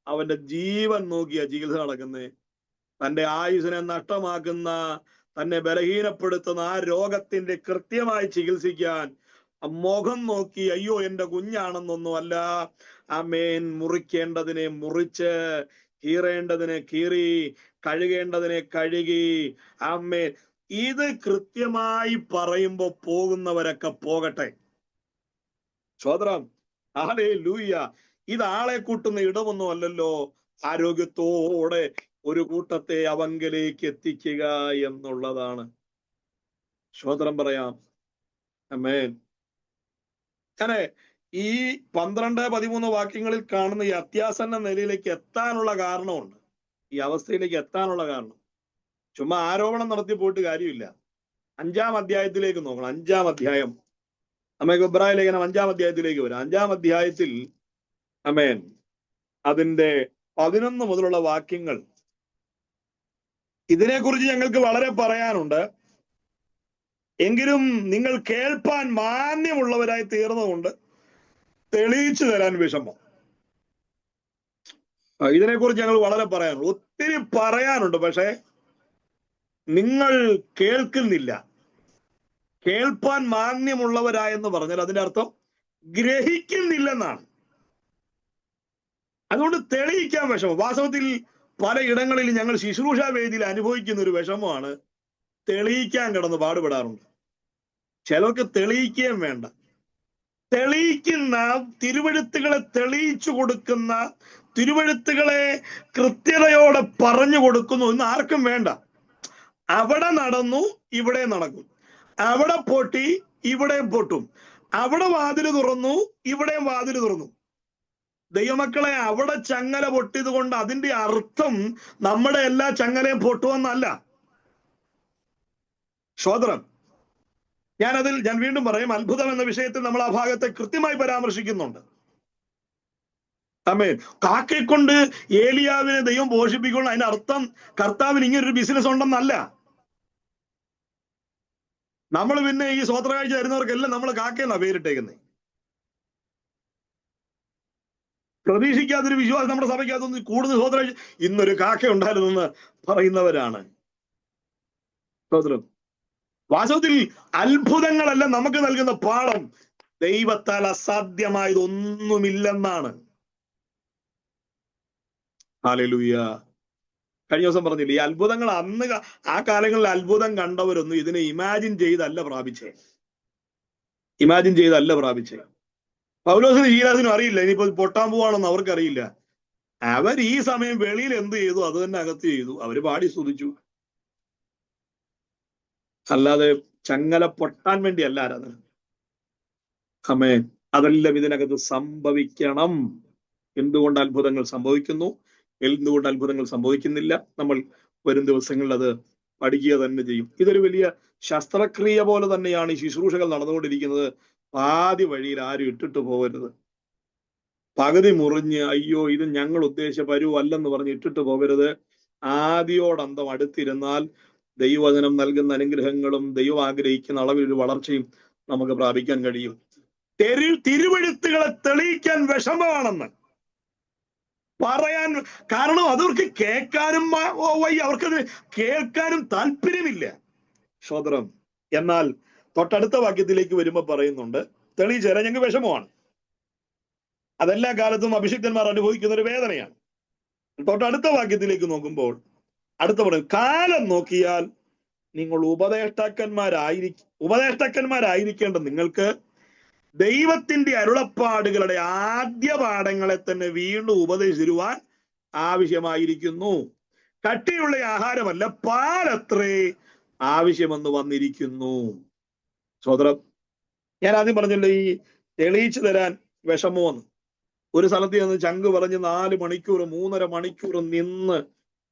Speaker 1: അവന്റെ ജീവൻ നോക്കിയാ ചികിത്സ നടക്കുന്നത്. തന്റെ ആയുസ്സിനെ നഷ്ടമാക്കുന്ന, തന്നെ ബലഹീനപ്പെടുത്തുന്ന ആ രോഗത്തിന്റെ കൃത്യമായി ചികിത്സിക്കാൻ മുഖം നോക്കി അയ്യോ എന്റെ കുഞ്ഞാണെന്നൊന്നും അല്ല. മുറിക്കേണ്ടതിനെ മുറിച്ച്, കീറേണ്ടതിനെ കീറി, കഴുകേണ്ടതിനെ കഴുകി. ഇത് കൃത്യമായി പറയുമ്പോ പോകുന്നവരൊക്കെ പോകട്ടെ. സ്വതന്ത്രം. ഹല്ലേലൂയ. ഇത് ആളെ കൂട്ടുന്ന ഇടമൊന്നും അല്ലല്ലോ. ആരോഗ്യത്തോടെ ഒരു കൂട്ടത്തെ അവങ്കലേക്ക് എത്തിക്കുക എന്നുള്ളതാണ്. സ്വതന്ത്രം പറയാം. ആമേൻ. അങ്ങനെ ഈ 12-13 വാക്യങ്ങളിൽ കാണുന്ന ഈ അത്യാസന്ന നിലയിലേക്ക് എത്താനുള്ള കാരണമുണ്ട്. ഈ അവസ്ഥയിലേക്ക് എത്താനുള്ള കാരണം ചുമ്മാ ആരോപണം നടത്തി പോയിട്ട് കാര്യമില്ല. 5-ാം അധ്യായത്തിലേക്ക് നോക്കണം. 5-ാം അധ്യായം, നമുക്ക് എബ്രായ ലേഖനം 5-ാം അധ്യായത്തിലേക്ക് വരാം. 5-ാം അധ്യായത്തിൽ അതിന്റെ 11 മുതലുള്ള വാക്യങ്ങൾ, ഇതിനെക്കുറിച്ച് ഞങ്ങൾക്ക് വളരെ പറയാനുണ്ട്. എങ്കിലും നിങ്ങൾ കേൾപ്പാൻ മാന്യമുള്ളവരായി തീർന്നുകൊണ്ട് തെളിയിച്ചു തരാൻ വിഷമം. ഇതിനെക്കുറിച്ച് ഞങ്ങൾ വളരെ പറയാനുണ്ട്. ഒത്തിരി പറയാനുണ്ട്, പക്ഷെ നിങ്ങൾ കേൾക്കുന്നില്ല. കേൾപ്പാൻ മാന്യമുള്ളവരായെന്ന് പറഞ്ഞാൽ അതിന്റെ അർത്ഥം ഗ്രഹിക്കുന്നില്ലെന്നാണ്. അതുകൊണ്ട് തെളിയിക്കാൻ വിഷമം. വാസ്തവത്തിൽ പല ഇടങ്ങളിൽ ഞങ്ങൾ ശുശ്രൂഷാ വേദിയിൽ അനുഭവിക്കുന്ന ഒരു വിഷമമാണ്. തെളിയിക്കാൻ കിടന്ന് പാടുപെടാറുണ്ട്. ചിലർക്ക് തെളിയിക്കുകയും വേണ്ട. തെളിയിക്കുന്ന, തിരുവെഴുത്തുകളെ തെളിയിച്ചു കൊടുക്കുന്ന, തിരുവെഴുത്തുകളെ കൃത്യതയോടെ പറഞ്ഞു കൊടുക്കുന്നു എന്ന് ആർക്കും വേണ്ട. അവിടെ നടന്നു, ഇവിടെ നടക്കും. അവിടെ പൊട്ടി, ഇവിടെയും പൊട്ടും. അവിടെ വാതില് തുറന്നു, ഇവിടെയും വാതില് തുറന്നു. ദൈവമക്കളെ, അവിടെ ചങ്ങല പൊട്ടിയത് കൊണ്ട് അതിന്റെ അർത്ഥം നമ്മുടെ എല്ലാ ചങ്ങലയും പൊട്ടുമെന്നല്ല. സ്വതന്ത്രം. ഞാൻ വീണ്ടും പറയും, അത്ഭുതം എന്ന വിഷയത്തിൽ നമ്മൾ ആ ഭാഗത്തെ കൃത്യമായി പരാമർശിക്കുന്നുണ്ട്. ആമേൻ. കാക്കയെ കൊണ്ട് ഏലിയാവിനെ ദൈവം പോഷിപ്പിക്കണം, അതിന്റെ അർത്ഥം കർത്താവിന് ഇങ്ങനൊരു ബിസിനസ് ഉണ്ടെന്നല്ല. നമ്മൾ പിന്നെ ഈ സ്വോത്രകാഴ്ച തരുന്നവർക്കെല്ലാം നമ്മൾ കാക്കയെന്നാ പേരിട്ടേക്കുന്നത്. പ്രതീക്ഷിക്കാത്തൊരു വിശ്വാസം നമ്മുടെ സഭയ്ക്കകത്തൊന്ന് കൂടുതൽ സ്വോത്രകാഴ്ച, ഇന്നൊരു കാക്ക ഉണ്ടായിരുന്നെന്ന് പറയുന്നവരാണ്. സ്വോത്രം. വാസ്തവത്തിൽ അത്ഭുതങ്ങളല്ല നമുക്ക് നൽകുന്ന പാഠം, ദൈവത്താൽ അസാധ്യമായതൊന്നുമില്ലെന്നാണ്. ഹല്ലേലൂയ. കഴിഞ്ഞ ദിവസം പറഞ്ഞില്ലേ, ഈ അത്ഭുതങ്ങൾ ആ കാലങ്ങളിൽ അത്ഭുതം കണ്ടവരൊന്നും ഇതിനെ ഇമാജിൻ ചെയ്തല്ല പ്രാപിച്ചേ. പൗലോസിനും ശീലാസിനും അറിയില്ല ഇനിയിപ്പോ പൊട്ടാൻ പോവാണെന്ന് അവർക്കറിയില്ല. അവർ ഈ സമയം വെളിയിൽ എന്ത് ചെയ്തു അത് തന്നെ അകത്ത് ചെയ്തു. അവര് പാടി സ്തുതിച്ചു. അല്ലാതെ ചങ്ങല പൊട്ടാൻ വേണ്ടിയല്ല ആരാധന. ആമേൻ. അതെല്ലാം ഇതിനകത്ത് സംഭവിക്കണം. എന്തുകൊണ്ട് അത്ഭുതങ്ങൾ സംഭവിക്കുന്നു, എന്തുകൊണ്ട് അത്ഭുതങ്ങൾ സംഭവിക്കുന്നില്ല, നമ്മൾ വരും ദിവസങ്ങളിൽ അത് പഠിക്കുക തന്നെ ചെയ്യും. ഇതൊരു വലിയ ശസ്ത്രക്രിയ പോലെ തന്നെയാണ് ഈ ശുശ്രൂഷകൾ നടന്നുകൊണ്ടിരിക്കുന്നത്. പാതി വഴിയിൽ ആരും ഇട്ടിട്ട് പോകരുത്. പകുതി മുറിഞ്ഞ് അയ്യോ ഇത് ഞങ്ങൾ ഉദ്ദേശിച്ച പരുവല്ലെന്ന് പറഞ്ഞ് ഇട്ടിട്ട് പോകരുത്. ആദിയോടന്തം അടുത്തിരുന്നാൽ ദൈവവചനം നൽകുന്ന അനുഗ്രഹങ്ങളും ദൈവം ആഗ്രഹിക്കുന്ന അളവിലൊരു വളർച്ചയും നമുക്ക് പ്രാപിക്കാൻ കഴിയും. തിരുവെഴുത്തുകളെ തെളിയിക്കാൻ വിഷമമാണെന്ന് പറയാൻ കാരണം അതവർക്ക് കേൾക്കാനും അവർക്കത് കേൾക്കാനും താല്പര്യമില്ല. സ്വതന്ത്രം. എന്നാൽ തൊട്ടടുത്ത വാക്യത്തിലേക്ക് വരുമ്പോ പറയുന്നുണ്ട്, തെളിയിച്ചാൽ ഞങ്ങൾക്ക് വിഷമമാണ്. അതെല്ലാ കാലത്തും അഭിഷിക്തന്മാർ അനുഭവിക്കുന്ന ഒരു വേദനയാണ്. തൊട്ടടുത്ത വാക്യത്തിലേക്ക് നോക്കുമ്പോൾ അടുത്ത പറയും, കാലം നോക്കിയാൽ നിങ്ങൾ ഉപദേഷ്ടാക്കന്മാരായിരിക്കേണ്ട നിങ്ങൾക്ക് ദൈവത്തിന്റെ അരുളപ്പാടുകളുടെ ആദ്യ പാഠങ്ങളെ തന്നെ വീണ്ടും ഉപദേശിരുവാൻ ആവശ്യമായിരിക്കുന്നു. കട്ടിയുള്ള ആഹാരമല്ല, പാലത്രേ ആവശ്യമെന്ന് വന്നിരിക്കുന്നു. സോദരം, ഞാൻ ആദ്യം പറഞ്ഞല്ലോ ഈ തെളിയിച്ചു തരാൻ വിഷമോന്ന്. ഒരു സ്ഥലത്ത് ചെന്ന് ചങ്ക് പറഞ്ഞ് 4 മണിക്കൂർ 3.5 മണിക്കൂർ നിന്ന്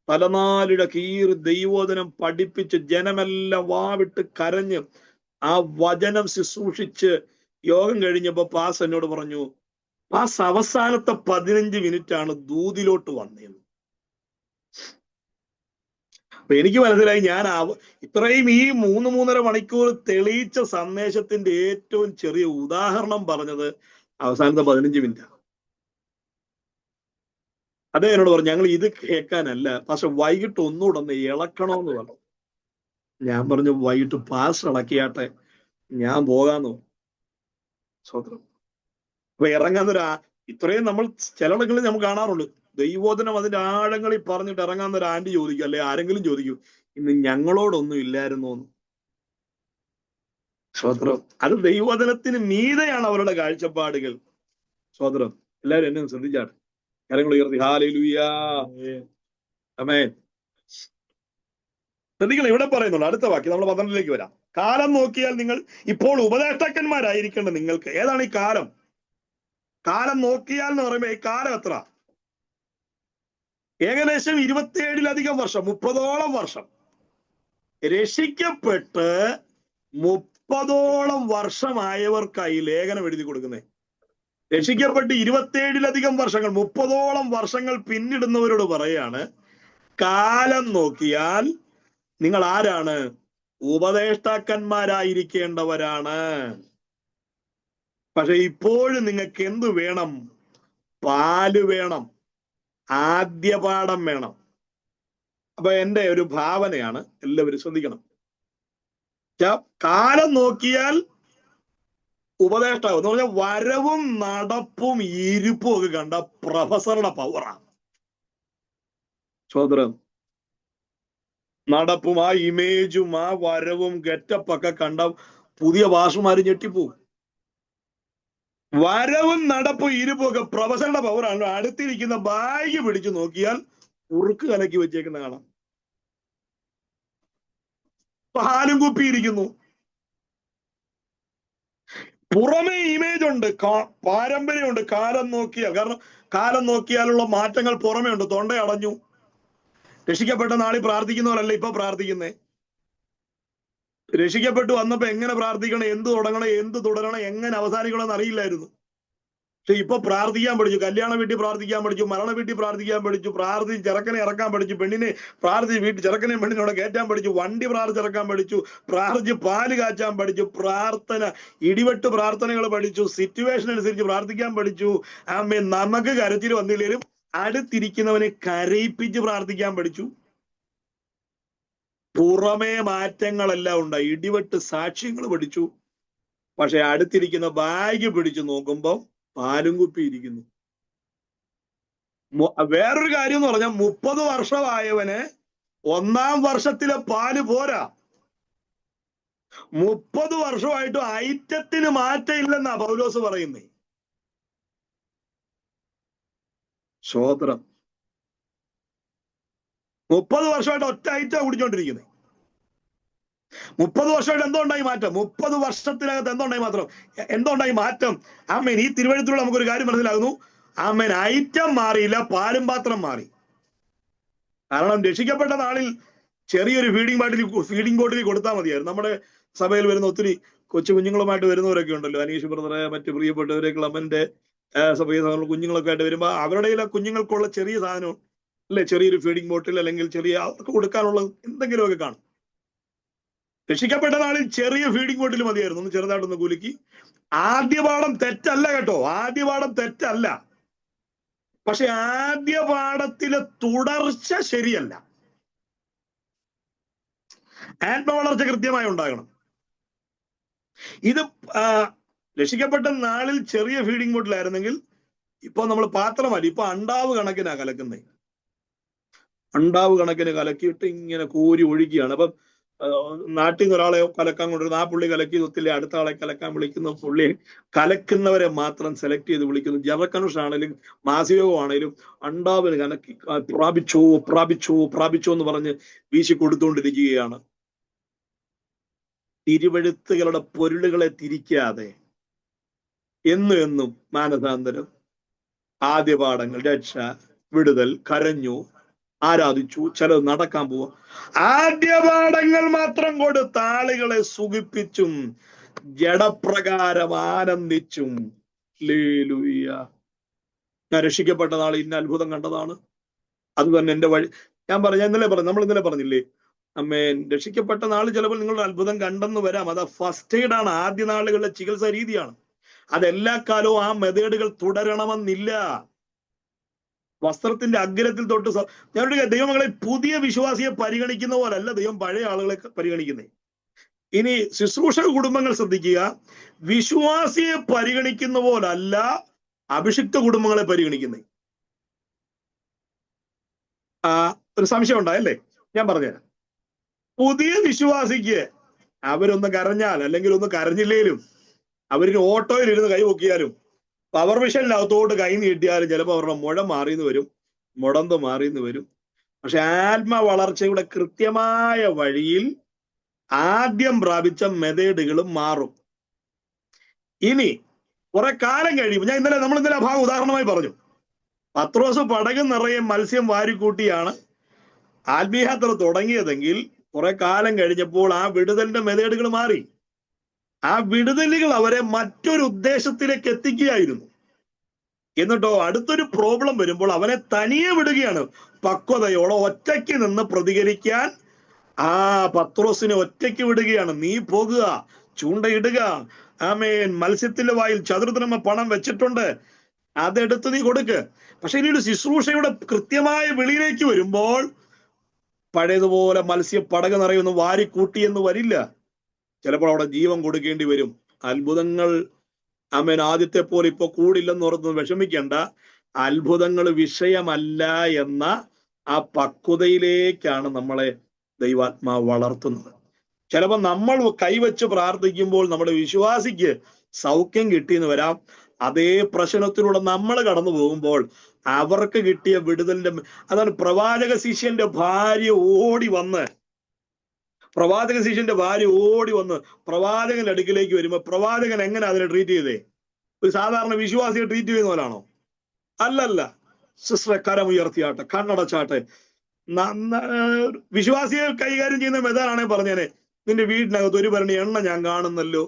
Speaker 1: തലനാലിട കീറി ദൈവോധനം പഠിപ്പിച്ച് ജനമെല്ലാം വാവിട്ട് കരഞ്ഞ് ആ വചനം ശുശ്രൂഷിച്ച് യോഗം കഴിഞ്ഞപ്പോ പാസ് എന്നോട് പറഞ്ഞു, പാസ് അവസാനത്തെ 15 മിനിറ്റാണ് ദൂതിലോട്ട് വന്നത്. അപ്പൊ എനിക്ക് മനസ്സിലായി, ഞാൻ ഇത്രയും ഈ 3-3.5 മണിക്കൂർ തെളിയിച്ച സന്ദേശത്തിന്റെ ഏറ്റവും ചെറിയ ഉദാഹരണം പറഞ്ഞത് അവസാനത്തെ 15 മിനിറ്റാണ്. അതേ എന്നോട് പറഞ്ഞു, ഞങ്ങൾ ഇത് കേൾക്കാനല്ല പക്ഷെ വൈകിട്ട് ഒന്നുകൂടെ ഒന്ന് ഇളക്കണമെന്ന് പറഞ്ഞു. ഞാൻ പറഞ്ഞു, വൈകിട്ട് പാസ് ഇളക്കിയാട്ടെ, ഞാൻ പോകാന്ന്. സ്വതന്ത്രം. അപ്പൊ ഇറങ്ങാന്നൊരു ഇത്രയും നമ്മൾ ചിലയിടങ്ങളിൽ നമുക്ക് കാണാറുള്ളൂ, ദൈവോധനം അതിന്റെ ആഴങ്ങളിൽ പറഞ്ഞിട്ട് ഇറങ്ങാന്നൊരു ആന്റി ചോദിക്കും, അല്ലെ ആരെങ്കിലും ചോദിക്കും, ഇന്ന് ഞങ്ങളോടൊന്നും ഇല്ലായിരുന്നോന്ന്. സ്വതന്ത്രം. അത് ദൈവോധനത്തിന് മീതെയാണ് അവരുടെ കാഴ്ചപ്പാടുകൾ. സ്വതന്ത്രം. എല്ലാവരും എന്നെ ശ്രദ്ധിച്ചാട്ടെ, കരങ്ങൾ ഉയർത്തി ഹല്ലേലൂയാ, ആമേൻ. ശ്രദ്ധിക്കണം, ഇവിടെ പറയുന്നുള്ളൂ അടുത്ത വാക്യം. നമ്മൾ 12ലേക്ക് വരാം. കാലം നോക്കിയാൽ നിങ്ങൾ ഇപ്പോൾ ഉപദേഷ്ടാക്കന്മാരായിരിക്കേണ്ട നിങ്ങൾക്ക്. ഏതാണ് ഈ കാലം? കാലം നോക്കിയാൽ എന്ന് പറയുമ്പോൾ ഈ കാലം എത്ര? ഏകദേശം 27-ലധികം വർഷം, 30ഓളം വർഷം. രക്ഷിക്കപ്പെട്ട് 30ഓളം വർഷമായവർക്കായി ലേഖനം എഴുതി കൊടുക്കുന്നേ. രക്ഷിക്കപ്പെട്ട് 27-ലധികം വർഷങ്ങൾ, 30ഓളം വർഷങ്ങൾ പിന്നിടുന്നവരോട് പറയാണ്, കാലം നോക്കിയാൽ നിങ്ങൾ ആരാണ്? ഉപദേഷ്ടാക്കന്മാരായിരിക്കേണ്ടവരാണ്. പക്ഷെ ഇപ്പോഴും നിങ്ങൾക്ക് എന്ത് വേണം? പാല് വേണം, ആദ്യ പാഠം വേണം. അപ്പൊ എൻ്റെ ഒരു ഭാവനയാണ്, എല്ലാവരും ശ്രദ്ധിക്കണം. കാലം നോക്കിയാൽ ഉപദേഷ്ടാവ് എന്ന് പറഞ്ഞാൽ വരവും നടപ്പും ഇരിപ്പും ഒക്കെ കണ്ട പ്രൊഫസറുടെ പവറാണ്. സോദരം, നടപ്പും ആ ഇമേജും ആ വരവും ഗെറ്റപ്പൊക്കെ കണ്ട പുതിയ ഭാഷമാര് ഞെട്ടിപ്പോവും. വരവും നടപ്പും ഇരിപ്പും ഒക്കെ പ്രൊഫസറുടെ പവറാണ്. അടുത്തിരിക്കുന്ന ബാഗ് പിടിച്ചു നോക്കിയാൽ ഉറുക്ക് കലക്കി വെച്ചേക്കുന്ന കാണാം. പാലും കുപ്പിയിരിക്കുന്നു. പുറമേ ഇമേജ് ഉണ്ട്, പാരമ്പര്യമുണ്ട്. കാലം നോക്കിയാൽ, കാരണം കാലം നോക്കിയാലുള്ള മാറ്റങ്ങൾ പുറമേ ഉണ്ട്. തൊണ്ട അടഞ്ഞു. രക്ഷിക്കപ്പെട്ട നാളിൽ പ്രാർത്ഥിക്കുന്നവരല്ല ഇപ്പൊ പ്രാർത്ഥിക്കുന്നേ. രക്ഷിക്കപ്പെട്ടു വന്നപ്പോ എങ്ങനെ പ്രാർത്ഥിക്കണം, എന്ത് തുടങ്ങണം, എന്ത് തുടരണം, എങ്ങനെ അവസാനിക്കണമെന്ന് അറിയില്ലായിരുന്നു. പക്ഷെ ഇപ്പൊ പ്രാർത്ഥിക്കാൻ പഠിച്ചു. കല്യാണ വീട്ടിൽ പ്രാർത്ഥിക്കാൻ പഠിച്ചു, മരണ വീട്ടിൽ പ്രാർത്ഥിക്കാൻ പഠിച്ചു, പ്രാർത്ഥിച്ച് ചെറുക്കനെ ഇറക്കാൻ പഠിച്ചു, പെണ്ണിനെ പ്രാർത്ഥിച്ച് വീട്ടിൽ ചെറുക്കനെയും പെണ്ണിനോടെ കയറ്റാൻ പഠിച്ചു, വണ്ടി പ്രാർത്ഥിച്ചിറക്കാൻ പഠിച്ചു, പ്രാർത്ഥിച്ച് പാല് കാച്ചാൻ പഠിച്ചു, പ്രാർത്ഥന ഇടിവെട്ട് പ്രാർത്ഥനകൾ പഠിച്ചു, സിറ്റുവേഷൻ അനുസരിച്ച് പ്രാർത്ഥിക്കാൻ പഠിച്ചു. ആമേ, നമുക്ക് കരച്ചിൽ വന്നില്ലേലും അടുത്തിരിക്കുന്നവനെ കരയിപ്പിച്ച് പ്രാർത്ഥിക്കാൻ പഠിച്ചു. പുറമേ മാറ്റങ്ങളെല്ലാം ഉണ്ടായി, ഇടിവെട്ട് സാക്ഷ്യങ്ങൾ പഠിച്ചു. പക്ഷെ അടുത്തിരിക്കുന്ന ബാഗ് പിടിച്ചു നോക്കുമ്പോൾ പാലും കുപ്പി ഇരിക്കുന്നു. വേറൊരു കാര്യം എന്ന് പറഞ്ഞാൽ 30 വർഷമായവന് 1-ാം വർഷത്തിലെ പാല് പോരാ. 30 വർഷമായിട്ടും ഐറ്റത്തിന് മാറ്റമില്ലെന്നാ പൗലോസ് പറയുന്നേ. സ്വോത്രം. 30 വർഷമായിട്ട് ഒറ്റ ഐറ്റം കുടിച്ചോണ്ടിരിക്കുന്നത്. 30 വർഷമായിട്ട് എന്തുണ്ടായി മാറ്റം? 30 വർഷത്തിനകത്ത് എന്തുണ്ടായി മാറ്റം? ആമേൻ. ഈ തിരുവഴുത്തിലൂടെ നമുക്കൊരു കാര്യം മനസ്സിലാകുന്നു. ആമേൻ, ഐറ്റം മാറിയില്ല, പാലും പാത്രം മാറി. കാരണം രക്ഷിക്കപ്പെട്ട നാളിൽ ചെറിയൊരു ഫീഡിംഗ് ബോട്ടിൽ കൊടുത്താൽ മതിയായിരുന്നു. നമ്മുടെ സഭയിൽ വരുന്ന ഒത്തിരി കൊച്ചു കുഞ്ഞുങ്ങളുമായിട്ട് വരുന്നവരൊക്കെ ഉണ്ടല്ലോ, അനീഷ് ബ്രദറെ, മറ്റു പ്രിയപ്പെട്ടവരെ, ക്ലമന്റെ കുഞ്ഞുങ്ങളൊക്കെ ആയിട്ട് വരുമ്പോ അവരുടെ കുഞ്ഞുങ്ങൾക്കുള്ള ചെറിയ സാധനം അല്ലെ, ചെറിയൊരു ഫീഡിംഗ് ബോട്ടിൽ അല്ലെങ്കിൽ ചെറിയ അവർക്ക് കൊടുക്കാനുള്ള എന്തെങ്കിലുമൊക്കെ കാണും. രക്ഷിക്കപ്പെട്ട നാളിൽ ചെറിയ ഫീഡിംഗ് ബോട്ടിൽ മതിയായിരുന്നു, ഒന്ന് ചെറുതായിട്ടൊന്ന് കുലുക്കി. ആദ്യ പാഠം തെറ്റല്ല കേട്ടോ, ആദ്യ പാഠം തെറ്റല്ല. പക്ഷെ ആദ്യ പാഠത്തിലെ തുടർച്ച ശരിയല്ല. ആത്മവളർച്ച കൃത്യമായി ഉണ്ടാകണം. ഇത് രക്ഷിക്കപ്പെട്ട നാളിൽ ചെറിയ ഫീഡിംഗ് ബോട്ടിലായിരുന്നെങ്കിൽ ഇപ്പൊ നമ്മൾ പാത്രമല്ല, ഇപ്പൊ അണ്ടാവ് കണക്കിനാ കലക്കുന്നേ. അണ്ടാവ് കണക്കിന് കലക്കിയിട്ട് ഇങ്ങനെ കോരി ഒഴുകിയാണ്. അപ്പം നാട്ടിൽ നിന്ന് ഒരാളെ കലക്കാൻ കൊണ്ടുവരുന്ന ആ പുള്ളി കലക്കി ഒത്തില്ല, അടുത്ത ആളെ കലക്കാൻ വിളിക്കുന്ന പുള്ളി കലക്കുന്നവരെ മാത്രം സെലക്ട് ചെയ്ത് വിളിക്കുന്നു. ജനറൽ കൺവെൻഷൻ ആണെങ്കിലും മാസിയോഗം ആണെങ്കിലും അണ്ടാവിന് കലക്കി പ്രാപിച്ചോ പ്രാപിച്ചോ പ്രാപിച്ചോ എന്ന് പറഞ്ഞ് വീശി കൊടുത്തുകൊണ്ടിരിക്കുകയാണ്. തിരുവെഴുത്തുകളുടെ പൊരുളുകളെ തിരിക്കാതെ എന്നും മാനസാന്തരം, ആദ്യ പാഠങ്ങൾ, രക്ഷ, വിടുതൽ, കരഞ്ഞു, ആരാധിച്ചു, ചിലത് നടക്കാൻ പോവാ, ആദ്യ പാഠങ്ങൾ മാത്രം കൊടുത്ത് ആളുകളെ സുഖിപ്പിച്ചും ജഡപ്രകാരം ആനന്ദിച്ചും. ഹല്ലേലൂയ. ഞാൻ രക്ഷിക്കപ്പെട്ട നാൾ ഇന്ന അത്ഭുതം കണ്ടതാണ്, അത് തന്നെ എന്റെ വഴി. നമ്മൾ ഇന്നലെ പറഞ്ഞില്ലേ, അമ്മേൻ, രക്ഷിക്കപ്പെട്ട നാൾ ചിലപ്പോൾ നിങ്ങളുടെ അത്ഭുതം കണ്ടെന്ന് വരാം. അത് ഫസ്റ്റ് എയ്ഡ് ആണ്, ആദ്യ നാളുകളിലെ ചികിത്സാ രീതിയാണ്. അതെല്ലാ കാലവും ആ മെത്തേഡുകൾ തുടരണമെന്നില്ല. വസ്ത്രത്തിന്റെ അഗ്രത്തിൽ തൊട്ട് ഞാനൊരു ദൈവമകളെ, പുതിയ വിശ്വാസിയെ പരിഗണിക്കുന്ന പോലല്ല ദൈവം പഴയ ആളുകളെ പരിഗണിക്കുന്നത്. ഇനി ശുശ്രൂഷ കുടുംബങ്ങൾ ശ്രദ്ധിക്കുക, വിശ്വാസിയെ പരിഗണിക്കുന്ന പോലല്ല അഭിഷിക്ത കുടുംബങ്ങളെ പരിഗണിക്കുന്നത്. ഒരു സംശയം ഉണ്ടായല്ലേ? ഞാൻ പറഞ്ഞുതരാം. പുതിയ വിശ്വാസിക്ക് അവരൊന്ന് കരഞ്ഞാൽ, അല്ലെങ്കിൽ ഒന്ന് കരഞ്ഞില്ലേലും, അവരിന് ഓട്ടോയിൽ ഇരുന്ന് കൈ പൊക്കിയാലും, പവർ മിഷനിനകത്തോട്ട് കൈ നീട്ടിയാലും ചിലപ്പോൾ അവരുടെ മുഴം മാറിയെന്ന് വരും, മുടന്ത് മാറിയെന്ന് വരും. പക്ഷെ ആത്മ വളർച്ചയുടെ കൃത്യമായ വഴിയിൽ ആദ്യം പ്രാപിച്ച മെത്തേഡുകളും മാറും. ഇനി കുറെ കാലം കഴിയുമ്പോൾ, നമ്മൾ ഇന്നലെ ആ ഭാഗം ഉദാഹരണമായി പറഞ്ഞു, പത്രോസ് പടക് നിറയെ മത്സ്യം വാരിക്കൂട്ടിയാണ് ആത്മീയാത്ര തുടങ്ങിയതെങ്കിൽ കുറെ കാലം കഴിഞ്ഞപ്പോൾ ആ വിടുതലിന്റെ മെത്തേഡുകൾ മാറി. ആ വിടുതലുകൾ അവരെ മറ്റൊരു ഉദ്ദേശത്തിലേക്ക് എത്തിക്കുകയായിരുന്നു. എന്നിട്ടോ അടുത്തൊരു പ്രോബ്ലം വരുമ്പോൾ അവനെ തനിയെ വിടുകയാണ്, പക്വതയോടെ ഒറ്റയ്ക്ക് നിന്ന് പ്രതികരിക്കാൻ. പത്രോസിനെ ഒറ്റയ്ക്ക് വിടുകയാണ്. നീ പോകുക, ചൂണ്ടയിടുക, ആമേൻ, മത്സ്യത്തിന്റെ വായിൽ ചതുർദ്രഹ്മ പണം വെച്ചിട്ടുണ്ട്, അതെടുത്ത് നീ കൊടുക്ക്. പക്ഷെ ഇനി ഒരു ശുശ്രൂഷയുടെ കൃത്യമായ വിളിയിലേക്ക് വരുമ്പോൾ പഴയതുപോലെ പടക് നിറയൊന്നും വാരിക്കൂട്ടിയെന്ന് വരില്ല. ചിലപ്പോൾ അവിടെ ജീവൻ കൊടുക്കേണ്ടി വരും. അത്ഭുതങ്ങൾ ആമേൻ ആദ്യത്തെ പോലെ ഇപ്പൊ കൂടില്ലെന്ന് ഓർത്ത് വിഷമിക്കേണ്ട. അത്ഭുതങ്ങൾ വിഷയമല്ല എന്ന ആ പക്വതയിലേക്കാണ് നമ്മളെ ദൈവാത്മാവ് വളർത്തുന്നത്. ചിലപ്പോൾ നമ്മൾ കൈവച്ച് പ്രാർത്ഥിക്കുമ്പോൾ നമ്മുടെ വിശ്വാസിക്ക് സൗഖ്യം കിട്ടിയെന്ന് വരാം. അതേ പ്രശ്നത്തിലൂടെ നമ്മൾ കടന്നു പോകുമ്പോൾ അവർക്ക് കിട്ടിയ വിടുതലിന്റെ, അതാണ് പ്രവാചക ശിഷ്യന്റെ ഭാര്യ ഓടി വന്ന് പ്രവാചകന്റെ അടുക്കിലേക്ക് വരുമ്പോൾ പ്രവാചകൻ എങ്ങനെ അതിനെ ട്രീറ്റ് ചെയ്തേ? ഒരു സാധാരണ വിശ്വാസിയെ ട്രീറ്റ് ചെയ്യുന്ന പോലാണോ? അല്ലല്ല. സിസ്റ്ററെ കരമുയർത്തിയാട്ടെ, കണ്ണടച്ചാട്ടെ. വിശ്വാസിയെ കൈകാര്യം ചെയ്യുന്ന മെത്തേഡാണെ പറഞ്ഞേനെ, നിന്റെ വീടിനകത്ത് ഒരു ഭരണി എണ്ണ ഞാൻ കാണുന്നല്ലോ.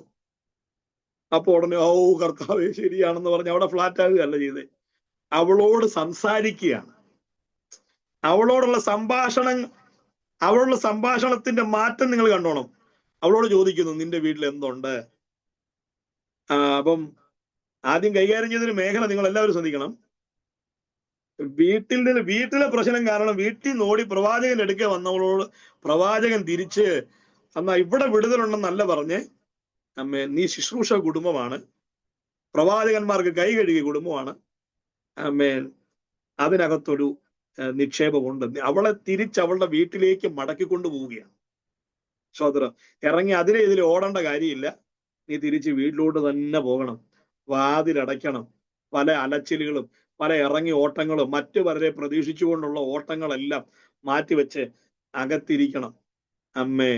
Speaker 1: അപ്പൊ ഉടനെ ഓ കർത്താവേ ശരിയാണെന്ന് പറഞ്ഞ് അവിടെ ഫ്ലാറ്റ് ആകുകയല്ല ചെയ്തേ, അവളോട് സംസാരിക്കുകയാണ്. അവളോടുള്ള സംഭാഷണത്തിന്റെ മാറ്റം നിങ്ങൾ കണ്ടോണം. അവളോട് ചോദിക്കുന്നു, നിന്റെ വീട്ടിൽ എന്തുണ്ട്? അപ്പം ആദ്യം കൈകാര്യം ചെയ്തൊരു മേഖല നിങ്ങൾ എല്ലാവരും ശ്രദ്ധിക്കണം. വീട്ടിലെ പ്രശ്നം കാരണം വീട്ടിൽ നിന്ന് ഓടി പ്രവാചകന്റെ അടുക്കെ വന്നവളോട് പ്രവാചകൻ തിരിച്ച്, എന്നാ ഇവിടെ വിടുതലുണ്ടെന്നല്ല പറഞ്ഞ്, അമ്മേ നീ ശുശ്രൂഷ കുടുംബമാണ്, പ്രവാചകന്മാർക്ക് കൈ കഴുകിയ കുടുംബമാണ്, അമ്മേ അതിനകത്തൊരു നിക്ഷേപമുണ്ട്. അവളെ തിരിച്ച് അവളുടെ വീട്ടിലേക്ക് മടക്കിക്കൊണ്ടു പോവുകയാണ്. സഹോദര, ഇറങ്ങി അതിലെ ഇതിൽ ഓടേണ്ട കാര്യമില്ല. നീ തിരിച്ച് വീട്ടിലോട്ട് തന്നെ പോകണം. വാതിലടയ്ക്കണം. പല അലച്ചിലുകളും പല ഇറങ്ങി ഓട്ടങ്ങളും മറ്റു പലരെ പ്രതീക്ഷിച്ചുകൊണ്ടുള്ള ഓട്ടങ്ങളെല്ലാം മാറ്റിവെച്ച് അകത്തിരിക്കണം. അമ്മേ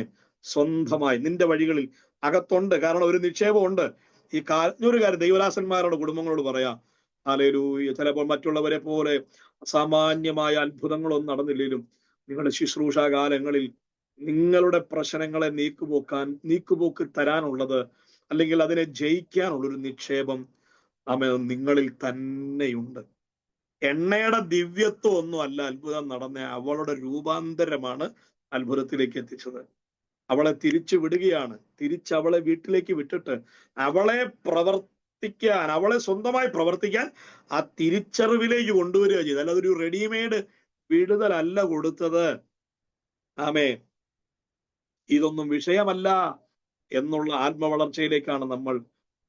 Speaker 1: സ്വന്തമായി നിന്റെ വഴികളിൽ അകത്തുണ്ട്. കാരണം ഒരു നിക്ഷേപമുണ്ട്. ഈ ഒരു കാര്യം ദൈവദാസന്മാരുടെ കുടുംബങ്ങളോട് പറയാം. ഹല്ലേലൂയ. ചിലപ്പോൾ മറ്റുള്ളവരെ പോലെ അസാമാന്യമായ അത്ഭുതങ്ങളൊന്നും നടന്നില്ലെങ്കിലും നിങ്ങളുടെ ശുശ്രൂഷാകാലങ്ങളിൽ നിങ്ങളുടെ പ്രശ്നങ്ങളെ നീക്കുപോക്ക് തരാനുള്ളത് അല്ലെങ്കിൽ അതിനെ ജയിക്കാനുള്ളൊരു നിക്ഷേപം നിങ്ങളിൽ തന്നെയുണ്ട്. എണ്ണയുടെ ദിവ്യത്വം ഒന്നും അല്ല അത്ഭുതം നടന്ന, അവളുടെ രൂപാന്തരമാണ് അത്ഭുതത്തിലേക്ക് എത്തിച്ചത്. അവളെ തിരിച്ചു വിടുകയാണ്. അവളെ വീട്ടിലേക്ക് വിട്ടിട്ട് അവളെ പ്രവർത്തിക്കാൻ, അവളെ സ്വന്തമായി പ്രവർത്തിക്കാൻ ആ തിരിച്ചറിവിലേക്ക് കൊണ്ടുവരിക ചെയ്തു. അല്ലാതെ ഒരു റെഡിമെയ്ഡ് വിടുതലല്ല കൊടുത്തത്. ആമേ, ഇതൊന്നും വിഷയമല്ല എന്നുള്ള ആത്മവളർച്ചയിലേക്കാണ് നമ്മൾ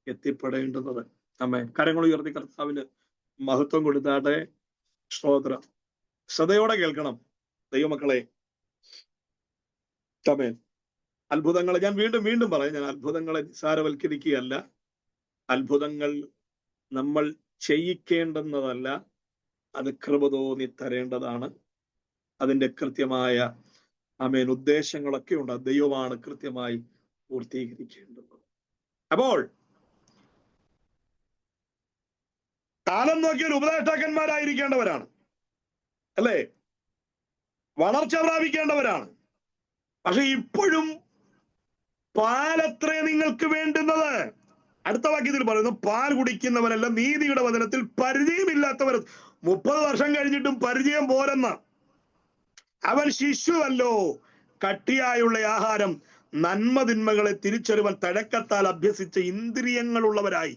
Speaker 1: എത്തിപ്പെടേണ്ടുന്നത്. ആമേ, കരങ്ങൾ ഉയർത്തി കർത്താവിന് മഹത്വം കൊടുത്താട്ടെ. സ്തോത്രം. ശ്രദ്ധയോടെ കേൾക്കണം ദൈവമക്കളെ. ആമേൻ. അത്ഭുതങ്ങളെ ഞാൻ വീണ്ടും പറയാം, ഞാൻ അത്ഭുതങ്ങളെ നിസ്സാരവൽക്കരിക്കുകയല്ല. അത്ഭുതങ്ങൾ നമ്മൾ ചെയ്യിക്കേണ്ടുന്നതല്ല, അത് കൃപ തോന്നി തരേണ്ടതാണ്. അതിന്റെ കൃത്യമായ ഉദ്ദേശങ്ങളൊക്കെ ഉണ്ട്. ദൈവമാണ് കൃത്യമായി പൂർത്തീകരിക്കേണ്ടത്. അപ്പോൾ കാലം നോക്കിയാൽ ഉപദേഷ്ടാക്കന്മാരായിരിക്കേണ്ടവരാണ്, അല്ലേ? വളർച്ച പ്രാപിക്കേണ്ടവരാണ്. പക്ഷെ ഇപ്പോഴും പാലത്രേ നിങ്ങൾക്ക് വേണ്ടുന്നത്. അടുത്ത വാക്യത്തിൽ പറയുന്നു, പാൽ കുടിക്കുന്നവരല്ല നീതിയുടെ വചനത്തിൽ പരിചയമില്ലാത്തവർ. 30 വർഷം കഴിഞ്ഞിട്ടും പരിചയം പോരെന്ന. അവൻ ശിശുവല്ലോ, കട്ടിയായുള്ള ആഹാരം നന്മതിന്മകളെ തിരിച്ചറിവാൻ തഴക്കത്താൽ അഭ്യസിച്ച ഇന്ദ്രിയങ്ങളുള്ളവരായി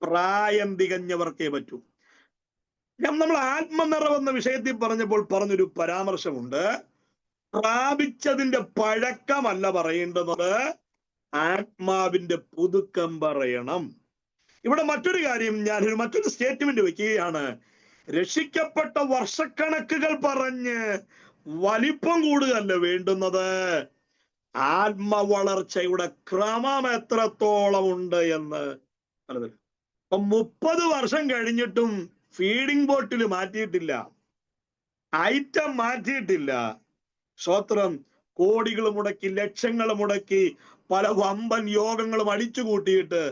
Speaker 1: പ്രായം തികഞ്ഞവർക്കേ പറ്റൂ. നമ്മൾ ആത്മനിറവെന്ന വിഷയത്തിൽ പറഞ്ഞൊരു പരാമർശമുണ്ട്. പ്രാപിച്ചതിന്റെ പഴക്കമല്ല പറയേണ്ടത്, ആത്മാവിന്റെ പുതുക്കം പറയണം. ഇവിടെ മറ്റൊരു കാര്യം, മറ്റൊരു സ്റ്റേറ്റ്മെന്റ് വെക്കുകയാണ്. രക്ഷിക്കപ്പെട്ട വർഷക്കണക്കുകൾ പറഞ്ഞ് വലിപ്പം കൂടുകയല്ല വേണ്ടുന്നത്, ആത്മവളർച്ചയുടെ ക്രമം എത്രത്തോളം ഉണ്ട് എന്ന് പറഞ്ഞത്. 30 വർഷം കഴിഞ്ഞിട്ടും ഫീഡിംഗ് ബോട്ടിൽ മാറ്റിയിട്ടില്ല, ഐറ്റം മാറ്റിയിട്ടില്ല. സ്തോത്രം. കോടികൾ മുടക്കി, ലക്ഷങ്ങൾ മുടക്കി, പല വമ്പൻ യോഗങ്ങളും അടിച്ചു കൂട്ടിയിട്ട്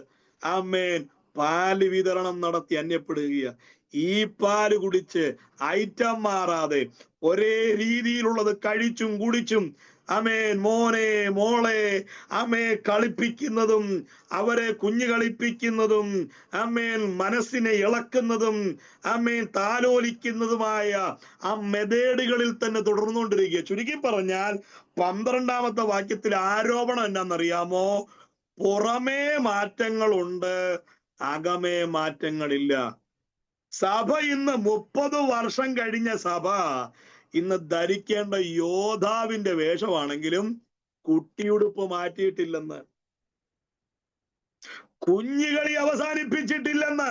Speaker 1: ആമേൻ പാല് വിതരണം നടത്തി അന്യപ്പെടുക. ഈ പാല് കുടിച്ച് ഐറ്റം മാറാതെ ഒരേ രീതിയിലുള്ളത് കഴിച്ചും കുടിച്ചും ആമേൻ മോനെ മോളെ കളിപ്പിക്കുന്നതും അവരെ കുഞ്ഞു കളിപ്പിക്കുന്നതും മനസ്സിനെ ഇളക്കുന്നതും താലോലിക്കുന്നതുമായ ആ മെതേഡുകളിൽ തന്നെ തുടർന്നുകൊണ്ടിരിക്കുക. ചുരുക്കി പറഞ്ഞാൽ 12ാമത്തെ വാക്യത്തിൽ ആരോപണം എന്നാന്നറിയാമോ? പുറമേ മാറ്റങ്ങളുണ്ട്, അകമേ മാറ്റങ്ങളില്ല. സഭ ഇന്ന് 30 വർഷം കഴിഞ്ഞ സഭ ഇന്ന് ധരിക്കേണ്ട യോദ്ധാവിന്റെ വേഷമാണെങ്കിലും കുട്ടിയുടുപ്പ് മാറ്റിയിട്ടില്ലെന്ന്, കുഞ്ഞുകളി അവസാനിപ്പിച്ചിട്ടില്ലെന്ന്.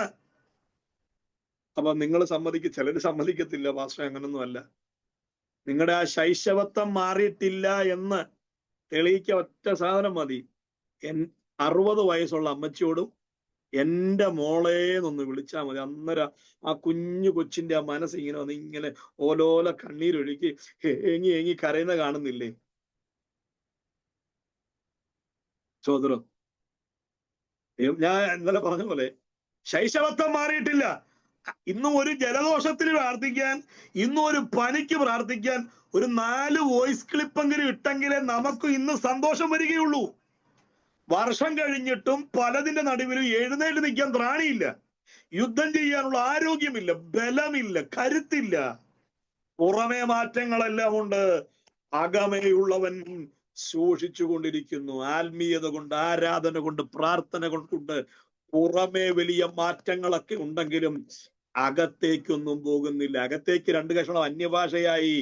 Speaker 1: അപ്പൊ നിങ്ങൾ ചിലര് സമ്മതിക്കത്തില്ല, പാസ്റ്റർ അങ്ങനൊന്നും അല്ല, നിങ്ങളുടെ ആ ശൈശവത്വം മാറിയിട്ടില്ല എന്ന് തെളിയിക്കാൻ ഒറ്റ സാധനം മതി. 60 വയസ്സുള്ള അമ്മച്ചിയോടും എന്റെ മോളേന്നൊന്ന് വിളിച്ചാൽ മതി. അന്നേരം ആ കുഞ്ഞു കൊച്ചിന്റെ ആ മനസ്സ് ഇങ്ങനെ വന്ന് ഇങ്ങനെ ഓലോല കണ്ണീരൊഴുക്കി ഏങ്ങി കരയുന്ന കാണുന്നില്ലേ? സോദരം, ഞാൻ ഇന്നലെ പറഞ്ഞ പോലെ ശൈശവത്വം മാറിയിട്ടില്ല. ഇന്നും ഒരു ജലദോഷത്തിന് പ്രാർത്ഥിക്കാൻ, ഇന്നും ഒരു പനിക്ക് പ്രാർത്ഥിക്കാൻ ഒരു 4 വോയിസ് ക്ലിപ്പെങ്കിലും ഇട്ടെങ്കിലേ നമുക്ക് ഇന്ന് സന്തോഷം വരികയുള്ളൂ. വർഷം കഴിഞ്ഞിട്ടും പലതിന്റെ നടുവിലും എഴുന്നേറ്റ് നിൽക്കാൻ ത്രാണിയില്ല, യുദ്ധം ചെയ്യാനുള്ള ആരോഗ്യമില്ല, ബലമില്ല, കരുത്തില്ല. പുറമേ മാറ്റങ്ങളെല്ലാം ഉണ്ട്, അകമേയുള്ളവൻ സൂക്ഷിച്ചു കൊണ്ടിരിക്കുന്നു. ആത്മീയത കൊണ്ട്, ആരാധന കൊണ്ട്, പ്രാർത്ഥന കൊണ്ട് പുറമേ വലിയ മാറ്റങ്ങളൊക്കെ ഉണ്ടെങ്കിലും അകത്തേക്കൊന്നും പോകുന്നില്ല. അകത്തേക്ക് 2 കഷണം അന്യഭാഷയായി,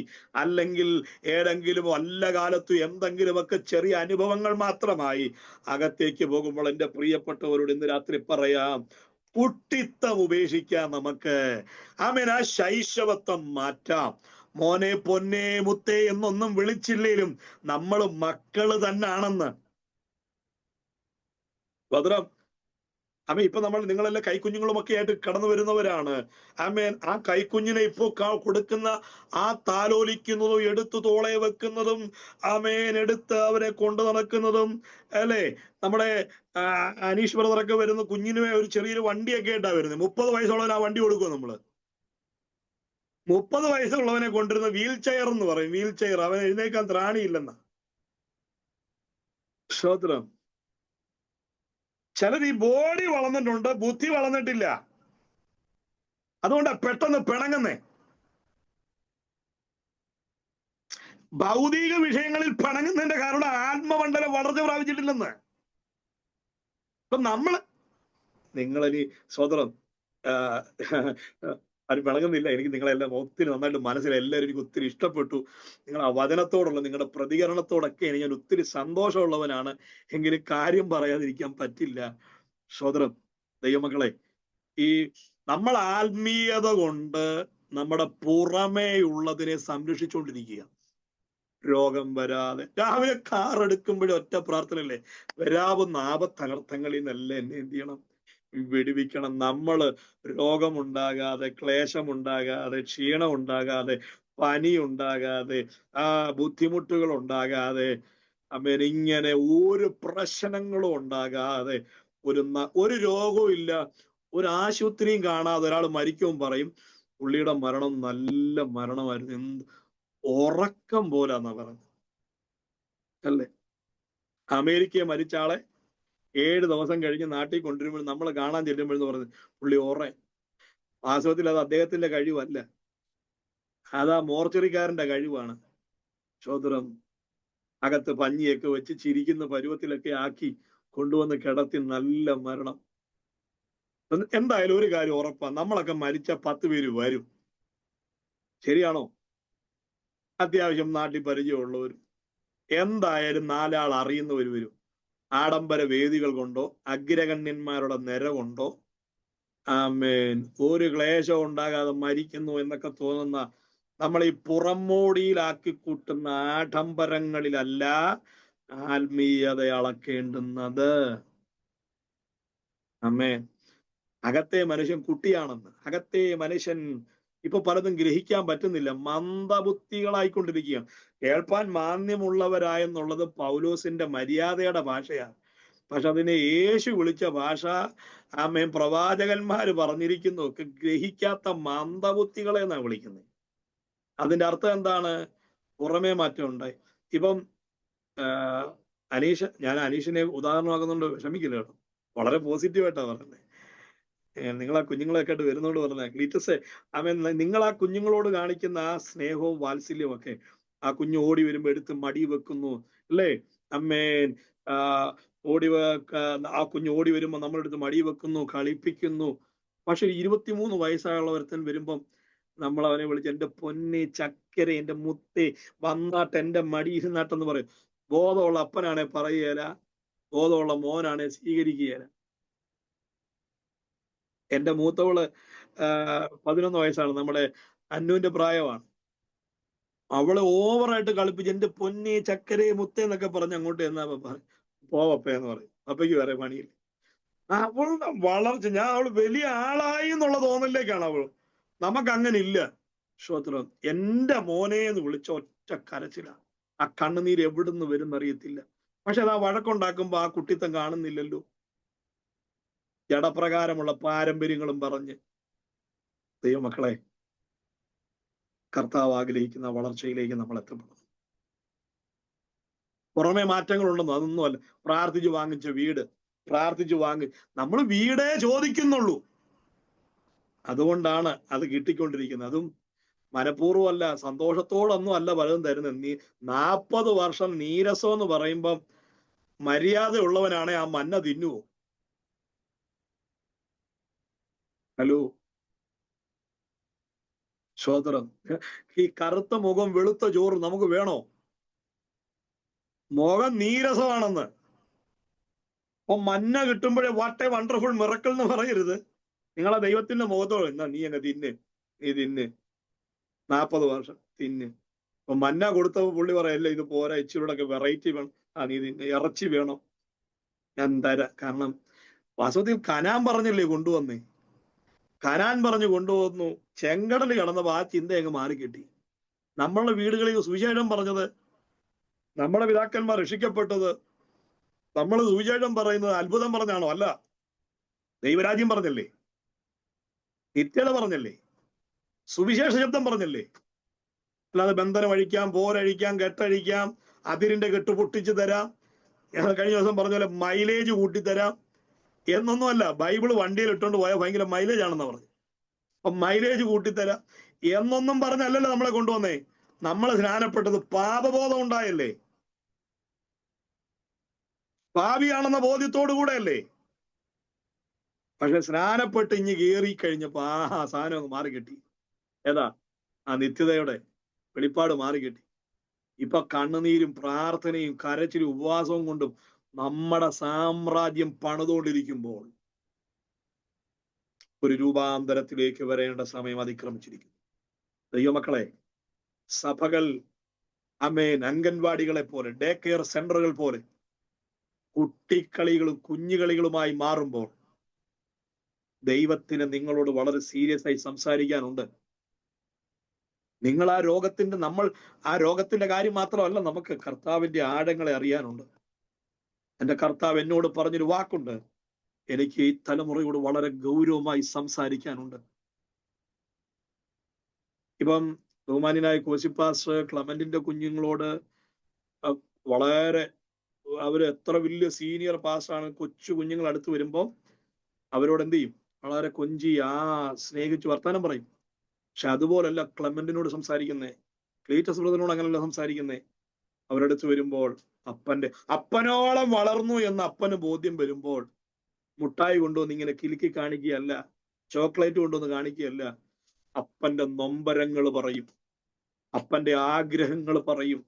Speaker 1: അല്ലെങ്കിൽ ഏതെങ്കിലും വല്ല കാലത്തും എന്തെങ്കിലുമൊക്കെ ചെറിയ അനുഭവങ്ങൾ മാത്രമായി അകത്തേക്ക് പോകുമ്പോൾ എൻ്റെ പ്രിയപ്പെട്ടവരോട് ഇന്ന് രാത്രി പറയാം, കുട്ടിത്തം ഉപേക്ഷിക്കാം നമുക്ക്. ആമേൻ. ആ ശൈശവത്വം മാറ്റാം. മോനെ പൊന്നെ മുത്തേ എന്നൊന്നും വിളിച്ചില്ലേലും നമ്മൾ മക്കള് തന്നെയാണെന്ന്. ഭദ്രം. ഇപ്പൊ നിങ്ങളെല്ലാം കൈക്കുഞ്ഞുങ്ങളുമൊക്കെ ആയിട്ട് കടന്നു വരുന്നവരാണ്. ആ കൈക്കുഞ്ഞിനെ ഇപ്പോ കൊടുക്കുന്ന ആ താലോലിക്കുന്നതും എടുത്തു തോളെ വെക്കുന്നതും എടുത്ത് അവരെ കൊണ്ടു നടക്കുന്നതും അല്ലേ? നമ്മുടെ അനീഷ് ബ്രദറൊക്കെ വരുന്ന കുഞ്ഞിനുമേ ഒരു ചെറിയൊരു വണ്ടിയൊക്കെ ആയിട്ടാ വരുന്നത്. 30 വയസ്സുള്ളവൻ ആ വണ്ടി കൊടുക്കുക. 30 വയസ്സുള്ളവനെ കൊണ്ടിരുന്ന വീൽ ചെയർ എന്ന് പറയും. വീൽ ചെയർ, അവൻ എഴുന്നേക്കാൻ ത്രാണിയില്ലെന്ന. സ്തോത്രം. ചിലർ ഈ ബോഡി വളർന്നിട്ടുണ്ട്, ബുദ്ധി വളർന്നിട്ടില്ല. അതുകൊണ്ടാ പെട്ടെന്ന് പിണങ്ങുന്നേ. ഭൗതിക വിഷയങ്ങളിൽ പിണങ്ങുന്നതിന്റെ കാരണം ആത്മമണ്ഡലം വളർച്ച പ്രാപിച്ചിട്ടില്ലെന്ന്. അപ്പൊ നിങ്ങളിനി സ്വതന്ത്രം അത് പിണങ്ങുന്നില്ല. എനിക്ക് നിങ്ങളെല്ലാം ഒത്തിരി നന്നായിട്ട് മനസ്സിലായി. എല്ലാവരും എനിക്ക് ഒത്തിരി ഇഷ്ടപ്പെട്ടു. നിങ്ങൾ ആ വചനത്തോടുള്ള നിങ്ങളുടെ പ്രതികരണത്തോടൊക്കെ ഞാൻ ഒത്തിരി സന്തോഷമുള്ളവനാണ്. എങ്കിലും കാര്യം പറയാതിരിക്കാൻ പറ്റില്ല. സ്വതന്ത്രം ദൈവമക്കളെ, ഈ നമ്മൾ ആത്മീയത കൊണ്ട് നമ്മുടെ പുറമേ ഉള്ളതിനെ സംരക്ഷിച്ചുകൊണ്ടിരിക്കുക. രോഗം വരാതെ, രാവിലെ കാർ എടുക്കുമ്പോഴും ഒറ്റ പ്രാർത്ഥനയല്ലേ, വരാവുന്ന ആപത്തനർത്ഥങ്ങളിൽ നിന്നെല്ലാം എന്നെ എന്ത് ചെയ്യണം, വിടുവിക്കണം. നമ്മള് രോഗമുണ്ടാകാതെ, ക്ലേശമുണ്ടാകാതെ, ക്ഷീണം ഉണ്ടാകാതെ, പനി ഉണ്ടാകാതെ, ബുദ്ധിമുട്ടുകൾ ഉണ്ടാകാതെ, ഇങ്ങനെ ഒരു പ്രശ്നങ്ങളും ഉണ്ടാകാതെ, ഒരു രോഗവും ഇല്ല, ഒരു ആശുപത്രിയും കാണാതെ ഒരാൾ മരിക്കും പറയും പുള്ളിയുടെ മരണം നല്ല മരണമായിരുന്നു, എന്ത് ഉറക്കം പോലാന്നാ പറഞ്ഞത് അല്ലേ. അമേരിക്കയെ മരിച്ച ആളെ 7 ദിവസം കഴിഞ്ഞ് നാട്ടിൽ കൊണ്ടുവരുമ്പോൾ നമ്മൾ കാണാൻ ചെല്ലുമ്പോഴെന്ന് പറഞ്ഞത് പുള്ളി വാസ്തവത്തിൽ അത് അദ്ദേഹത്തിന്റെ കഴിവല്ല, അതാ മോർച്ചറിക്കാരന്റെ കഴിവാണ്. ചോദ്രം അകത്ത് പഞ്ഞിയൊക്കെ വെച്ച് ചിരിക്കുന്ന പരുവത്തിലൊക്കെ ആക്കി കൊണ്ടുവന്ന് കിടത്തി നല്ല മരണം. എന്തായാലും ഒരു കാര്യം ഉറപ്പാ, നമ്മളൊക്കെ മരിച്ച 10 പേര് വരും. ശരിയാണോ? അത്യാവശ്യം നാട്ടിൽ പരിചയമുള്ളവരും എന്തായാലും 4 ആൾ അറിയുന്നവർ വരും. ആഡംബര വേദികൾ കൊണ്ടോ അഗ്രഗണ്യന്മാരുടെ നിര കൊണ്ടോ ആമേൻ ഒരു ക്ലേശം ഉണ്ടാകാതെ മരിക്കുന്നു എന്നൊക്കെ തോന്നുന്ന നമ്മൾ ഈ പുറമോടിയിലാക്കി കൂട്ടുന്ന ആഡംബരങ്ങളിലല്ല ആത്മീയത അളക്കേണ്ടുന്നത്. ആമേൻ. അകത്തെ മനുഷ്യൻ കുട്ടിയാണെന്ന്, അകത്തെ മനുഷ്യൻ ഇപ്പൊ പലതും ഗ്രഹിക്കാൻ പറ്റുന്നില്ല, മന്ദബുദ്ധികളായിക്കൊണ്ടിരിക്കുകയാണ്. കേൾപ്പാൻ മാന്യമുള്ളവരായെന്നുള്ളത് പൗലോസിന്റെ മര്യാദയുടെ ഭാഷയാണ്. പക്ഷെ അതിനെ യേശു വിളിച്ച ഭാഷ ആമേൻ പ്രവാചകന്മാര് പറഞ്ഞിരിക്കുന്നു ഒക്കെ ഗ്രഹിക്കാത്ത മന്ദബുദ്ധികളെ എന്നാ വിളിക്കുന്നത്. അതിന്റെ അർത്ഥം എന്താണ്? പുറമേ മാറ്റം ഉണ്ടായി. ഇപ്പം ഞാൻ അനീഷിനെ ഉദാഹരണമാക്കുന്നുണ്ട്, വിഷമിക്കില്ല കേട്ടോ, വളരെ പോസിറ്റീവായിട്ടാ പറഞ്ഞത്. നിങ്ങൾ ആ കുഞ്ഞുങ്ങളൊക്കെ ആയിട്ട് വരുന്നോട് പറഞ്ഞ ക്ലീറ്റസേ, ആമേൻ, നിങ്ങൾ ആ കുഞ്ഞുങ്ങളോട് കാണിക്കുന്ന ആ സ്നേഹവും വാത്സല്യവും ഒക്കെ ആ കുഞ്ഞു ഓടി വരുമ്പോ എടുത്ത് മടി വെക്കുന്നു അല്ലേ, അമ്മേൻ. ആ കുഞ്ഞു ഓടി വരുമ്പോ നമ്മളെടുത്ത് മടി വെക്കുന്നു, കളിപ്പിക്കുന്നു. പക്ഷെ 23 വയസ്സായുള്ള ഒരുത്തൻ വരുമ്പം നമ്മൾ അവനെ വിളിച്ച് എന്റെ പൊന്നെ ചക്കര, എന്റെ മുത്തേ, വന്നാട്ട് എന്റെ മടി ഇരുന്നാട്ടെന്ന് പറയും. ബോധമുള്ള അപ്പനാണെ പറയുകയില്ല, ബോധമുള്ള മോനാണെ സ്വീകരിക്കുകയില്ല. എന്റെ മൂത്തവള് 11 വയസ്സാണ്, നമ്മുടെ അന്നുവിന്റെ പ്രായമാണ്. അവളെ ഓവറായിട്ട് കളിപ്പിച്ച് എന്റെ പൊന്നെ ചക്കരേ മുത്തേ എന്നൊക്കെ പറഞ്ഞ് അങ്ങോട്ട് എന്നാ പോവപ്പേന്ന് പറയും. അപ്പയ്ക്ക് വേറെ പണിയില്ല. അവളുടെ വളർച്ച, അവൾ വലിയ ആളായി എന്നുള്ള തോന്നലിലേക്കാണ് അവൾ. നമുക്ക് അങ്ങനെ ഇല്ല. ശ്രോത്രം, എന്റെ മോനെ എന്ന് വിളിച്ച ഒറ്റ കരച്ചില. ആ കണ്ണുനീര് എവിടുന്ന് വരുന്നറിയത്തില്ല. പക്ഷെ അത് ആ വഴക്കുണ്ടാക്കുമ്പോ ആ കുട്ടിത്തം കാണുന്നില്ലല്ലോ. ജഡപ്രകാരമുള്ള പാരമ്പര്യങ്ങളും പറഞ്ഞ് ദൈവമക്കളെ, കർത്താവ് ആഗ്രഹിക്കുന്ന വളർച്ചയിലേക്ക് നമ്മൾ എത്തപ്പെടും. പുറമെ മാറ്റങ്ങളുണ്ടെന്നോ അതൊന്നുമല്ല. പ്രാർത്ഥിച്ചു വാങ്ങിച്ച വീട്, പ്രാർത്ഥിച്ചു നമ്മൾ വീടേ ചോദിക്കുന്നുള്ളൂ. അതുകൊണ്ടാണ് അത് കിട്ടിക്കൊണ്ടിരിക്കുന്നത്. അതും മനഃപൂർവ്വമല്ല, സന്തോഷത്തോടൊന്നും അല്ല പലതും തരുന്നത്. 40 വർഷം നീരസം എന്ന് പറയുമ്പം മര്യാദ ഉള്ളവനാണെ ആ മന്ന തിന്നുവോ? ഹലോ ശ്രോത്രം, ഈ കറുത്ത മുഖം വെളുത്ത ചോറ് നമുക്ക് വേണോ? മുഖം നീരസമാണെന്ന്. അപ്പൊ മന്ന കിട്ടുമ്പോഴേ വാട്ട് എ വണ്ടർഫുൾ മിറക്കിൾ എന്ന് പറയരുത്. നിങ്ങളെ ദൈവത്തിന്റെ മുഖത്തോട് എന്നാ നീ അങ്ങ് നീ തിന്ന് 40 വർഷം തിന്ന്. അപ്പൊ മന്ന കൊടുത്തപ്പോ പുള്ളി പറയല്ലേ ഇത് പോരാ, ഇച്ചിരൂടെ വെറൈറ്റി വേണം. നീ തിന്ന്, ഇറച്ചി വേണം, ഞാൻ തരാം. കാരണം വാസ്തവത്തിൽ കനാൻ പറഞ്ഞല്ലേ കൊണ്ടുവന്നേ, കനാൻ പറഞ്ഞു കൊണ്ടുവന്നു. ചെങ്കടൽ കടന്നപ്പോ ആ ചിന്ത അങ്ങ് മാറിക്കിട്ടി. നമ്മളുടെ വീടുകളിൽ സുവിശേഷം പറഞ്ഞത്, നമ്മുടെ പിതാക്കന്മാർ രക്ഷിക്കപ്പെട്ടത്, നമ്മൾ സുവിശേഷം പറയുന്നത് അത്ഭുതം പറഞ്ഞാണോ? അല്ല, ദൈവരാജ്യം പറഞ്ഞല്ലേ, നിത്യത പറഞ്ഞല്ലേ, സുവിശേഷ ശബ്ദം പറഞ്ഞല്ലേ. അല്ലാതെ ബന്ധനം അഴിക്കാം, പോരഴിക്കാം, കെട്ടഴിക്കാം, അതിരിന്റെ കെട്ട് പൊട്ടിച്ചു തരാം, ഞങ്ങൾ കഴിഞ്ഞ ദിവസം പറഞ്ഞ പോലെ മൈലേജ് കൂട്ടിത്തരാം, എന്നൊന്നുമല്ല, ബൈബിള് വണ്ടിയിൽ ഇട്ടുകൊണ്ട് പോയാൽ ഭയങ്കര മൈലേജ് ആണെന്ന് പറഞ്ഞു. അപ്പൊ മൈലേജ് കൂട്ടിത്തരാം എന്നൊന്നും പറഞ്ഞല്ലല്ലോ നമ്മളെ കൊണ്ടുവന്നേ. നമ്മൾ സ്നാനപ്പെട്ടത് പാപബോധം ഉണ്ടായല്ലേ, പാപിയാണെന്ന ബോധ്യത്തോടു കൂടെ അല്ലേ. പക്ഷെ സ്നാനപ്പെട്ട് ഇഞ്ഞ് കയറി കഴിഞ്ഞപ്പോ സാധനം അങ്ങ് മാറിക്കിട്ടി. ഏതാ? ആ നിത്യതയുടെ വെളിപ്പാട് മാറിക്കിട്ടി. ഇപ്പൊ കണ്ണുനീരും പ്രാർത്ഥനയും കരച്ചിലും ഉപവാസവും കൊണ്ടും നമ്മുടെ സാമ്രാജ്യം പണിതുകൊണ്ടിരിക്കുമ്പോൾ ഒരു രൂപാന്തരത്തിലേക്ക് വരേണ്ട സമയം അതിക്രമിച്ചിരിക്കുന്നു. ദൈവമക്കളെ, സഭകൾ അമേൻ അംഗൻവാടികളെ പോലെ, ഡേ കെയർ സെന്ററുകൾ പോലെ കുട്ടിക്കളികളും കുഞ്ഞുകളികളുമായി മാറുമ്പോൾ ദൈവത്തിന് നിങ്ങളോട് വളരെ സീരിയസ് ആയി സംസാരിക്കാനുണ്ട്. നിങ്ങൾ നമ്മൾ ആ രോഗത്തിന്റെ കാര്യം മാത്രമല്ല, നമുക്ക് കർത്താവിന്റെ ആഴങ്ങളെ അറിയാനുണ്ട്. എന്റെ കർത്താവ് എന്നോട് പറഞ്ഞൊരു വാക്കുണ്ട്, എനിക്ക് ഈ തലമുറയോട് വളരെ ഗൗരവമായി സംസാരിക്കാനുണ്ട്. ഇപ്പം ബഹുമാന്യനായ കോശിപ്പാസ് ക്ലമന്റിന്റെ കുഞ്ഞുങ്ങളോട് വളരെ, അവര് എത്ര വലിയ സീനിയർ പാസ്സാണ്, കൊച്ചു കുഞ്ഞുങ്ങൾ അടുത്ത് വരുമ്പോൾ അവരോട് എന്ത് ചെയ്യും? വളരെ കൊഞ്ചി സ്നേഹിച്ച് വർത്താനം പറയും. പക്ഷെ അതുപോലല്ല ക്ലെമന്റിനോട് സംസാരിക്കുന്നേ, ക്ലീറ്റസ് ബ്രദറിനോട് അങ്ങനല്ല സംസാരിക്കുന്നേ. അവരടുത്ത് വരുമ്പോൾ അപ്പനോളം വളർന്നു എന്ന് അപ്പന് ബോധ്യം വരുമ്പോൾ മുട്ടായി കൊണ്ടുവന്ന് ഇങ്ങനെ കിലുക്കി കാണിക്കുകയല്ല, ചോക്ലേറ്റ് കൊണ്ടുവന്ന് കാണിക്കുകയല്ല. അപ്പന്റെ നൊമ്പരങ്ങൾ പറയും, അപ്പന്റെ ആഗ്രഹങ്ങൾ പറയും,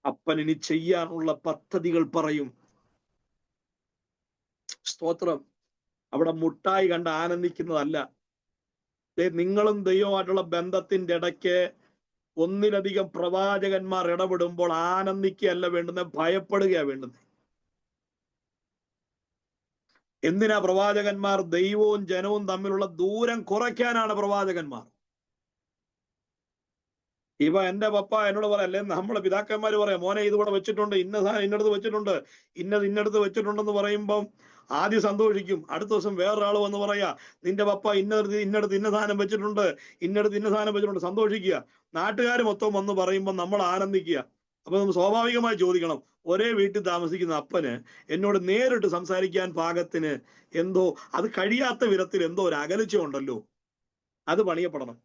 Speaker 1: അപ്പൻ ഇനി ചെയ്യാനുള്ള പദ്ധതികൾ പറയും. സ്തോത്രം. അവിടെ മുട്ടായി കണ്ട് ആനന്ദിക്കുന്നതല്ല. നിങ്ങളും ദൈവമായിട്ടുള്ള ബന്ധത്തിന്റെ ഇടയ്ക്ക് ഒന്നിലധികം പ്രവാചകന്മാർ ഇടപെടുമ്പോൾ ആനന്ദിക്കുകയല്ല വേണ്ടുന്നത്, ഭയപ്പെടുകയാ വേണ്ടുന്നത്. എന്തിനാ പ്രവാചകന്മാർ? ദൈവവും ജനവും തമ്മിലുള്ള ദൂരം കുറയ്ക്കാനാണ് പ്രവാചകന്മാർ. ഇപ്പൊ എന്റെ പപ്പ എന്നോട് പറയല്ലേ, നമ്മളെ പിതാക്കന്മാര് പറയാം, മോനെ ഇതിവിടെ വെച്ചിട്ടുണ്ട്, ഇന്നടത്ത് വെച്ചിട്ടുണ്ട്, ഇന്നടത്ത് വെച്ചിട്ടുണ്ടെന്ന് പറയുമ്പം ആദ്യം സന്തോഷിക്കും. അടുത്ത ദിവസം വേറൊരാൾ വന്ന് പറയാ, നിന്റെ പപ്പ ഇന്നടത്ത് ഇന്ന സാധനം വെച്ചിട്ടുണ്ട്, ഇന്നടത്ത് ഇന്ന സാധനം വെച്ചിട്ടുണ്ട്, സന്തോഷിക്കുക. നാട്ടുകാർ മൊത്തം വന്ന് പറയുമ്പോൾ നമ്മൾ ആനന്ദിക്കുക. അപ്പൊ നമ്മൾ സ്വാഭാവികമായി ചോദിക്കണം, ഒരേ വീട്ടിൽ താമസിക്കുന്ന അപ്പന് എന്നോട് നേരിട്ട് സംസാരിക്കാൻ പാകത്തിന് എന്തോ അത് കഴിയാത്ത വിധത്തിൽ എന്തോ ഒരു അകൽച്ച ഉണ്ടല്ലോ, അത് പണിയപ്പെടണം.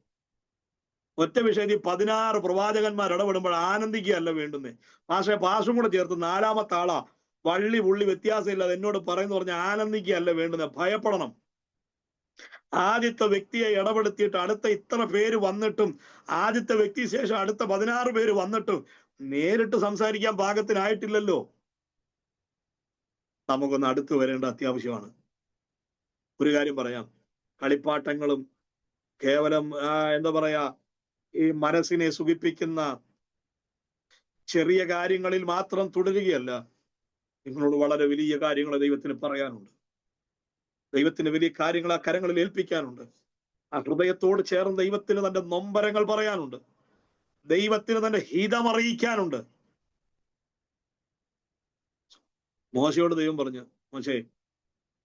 Speaker 1: ഒറ്റ വിഷയത്തിൽ 16 പ്രവാചകന്മാർ ഇടപെടുമ്പോൾ ആനന്ദിക്കുകയല്ല വേണ്ടുന്നേ. പാഷും കൂടെ ചേർത്ത് 4-ാമത്തെ ആളാ, വള്ളി പുള്ളി വ്യത്യാസമില്ലാതെ എന്നോട് പറയുന്നു പറഞ്ഞ ആനന്ദിക്കുകയല്ല വേണ്ടുന്നത്, ഭയപ്പെടണം. ആദ്യത്തെ വ്യക്തിയെ ഇടപെടുത്തിയിട്ട് അടുത്ത ഇത്ര പേര് വന്നിട്ടും, ആദ്യത്തെ വ്യക്തി ശേഷം അടുത്ത 16 പേര് വന്നിട്ടും നേരിട്ട് സംസാരിക്കാൻ പാകത്തിനായിട്ടില്ലല്ലോ. നമുക്കൊന്ന് അടുത്ത് വരേണ്ട അത്യാവശ്യമാണ്. ഒരു കാര്യം പറയാം, കളിപ്പാട്ടങ്ങളും കേവലം എന്താ പറയാ, ഈ മനസ്സിനെ സുഖിപ്പിക്കുന്ന ചെറിയ കാര്യങ്ങളിൽ മാത്രം തുടരുകയല്ല. നിങ്ങളോട് വളരെ വലിയ കാര്യങ്ങൾ ദൈവത്തിന് പറയാനുണ്ട്. ദൈവത്തിന് വലിയ കാര്യങ്ങൾ ആ കരങ്ങളിൽ ഏൽപ്പിക്കാനുണ്ട്. ആ ഹൃദയത്തോട് ചേർന്ന് ദൈവത്തിന് തന്റെ നൊമ്പരങ്ങൾ പറയാനുണ്ട്. ദൈവത്തിന് തന്റെ ഹിതമറിയിക്കാനുണ്ട്. മോശയോട് ദൈവം പറഞ്ഞു, മോശേ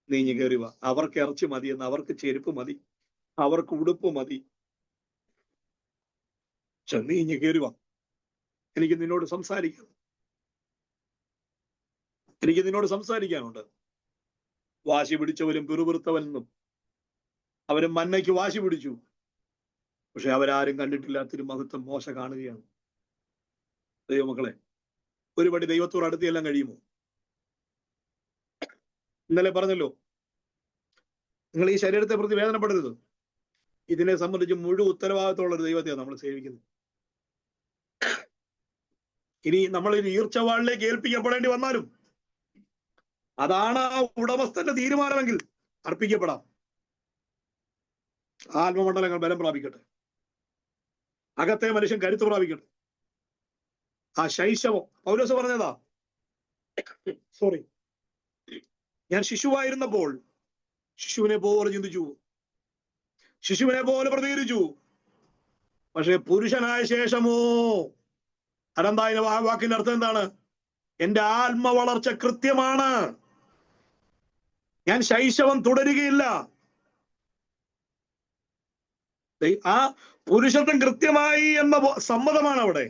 Speaker 1: നീ ഇഞ്ഞ് കയറി വാ, അവർക്ക് ഇറച്ചി മതിയെന്ന്, അവർക്ക് ചെരുപ്പ് മതി, അവർക്ക് ഉടുപ്പ് മതി, നീ ഇഞ്ഞ് കയറി വാ, എനിക്ക് നിന്നോട് സംസാരിക്കാനുണ്ട്. വാശി പിടിച്ചവരും പിറുപിറുത്തവനെന്നും അവരും മന്നയ്ക്ക് വാശി പിടിച്ചു. പക്ഷെ അവരാരും കണ്ടിട്ടില്ലാത്തൊരു മഹത്വം മോശ കാണുകയാണ്. ദൈവമക്കളെ, ഒരുപടി ദൈവത്തോട് അടുത്തെല്ലാം കഴിയുമോ? ഇന്നലെ പറഞ്ഞല്ലോ, നിങ്ങൾ ഈ ശരീരത്തെ പ്രതി വേദനപ്പെടരുത്. ഇതിനെ സംബന്ധിച്ച് മുഴുവൻ ഉത്തരവാദിത്തമുള്ള ഒരു ദൈവത്തെയാണ് നമ്മൾ സേവിക്കുന്നത്. ഇനി നമ്മൾ ഈർച്ചവാളിലേക്ക് ഏൽപ്പിക്കപ്പെടേണ്ടി വന്നാലും അതാണ് ആ ഉടമസ്ഥന്റെ തീരുമാനമെങ്കിൽ അർപ്പിക്കപ്പെടാം. ആത്മമണ്ഡലങ്ങൾ ബലം പ്രാപിക്കട്ടെ, അകത്തെ മനുഷ്യൻ കരുത്ത് പ്രാപിക്കട്ടെ. ആ ശൈശവം, പൗലോസ് പറഞ്ഞതാ, ഞാൻ ശിശുവായിരുന്നപ്പോൾ ശിശുവിനെ പോലെ ചിന്തിച്ചു, ശിശുവിനെ പോലെ പ്രതികരിച്ചു. പക്ഷെ പുരുഷനായ ശേഷമോ, അതെന്തായാലും ആ വാക്കിന്റെ അർത്ഥം എന്താണ്? എന്റെ ആത്മ വളർച്ച കൃത്യമാണ്, ഞാൻ ശൈശവം തുടരുകയില്ല. ആ പുരുഷത്വം കൃത്യമായി എന്ന സമ്മതമാണ് അവിടെ.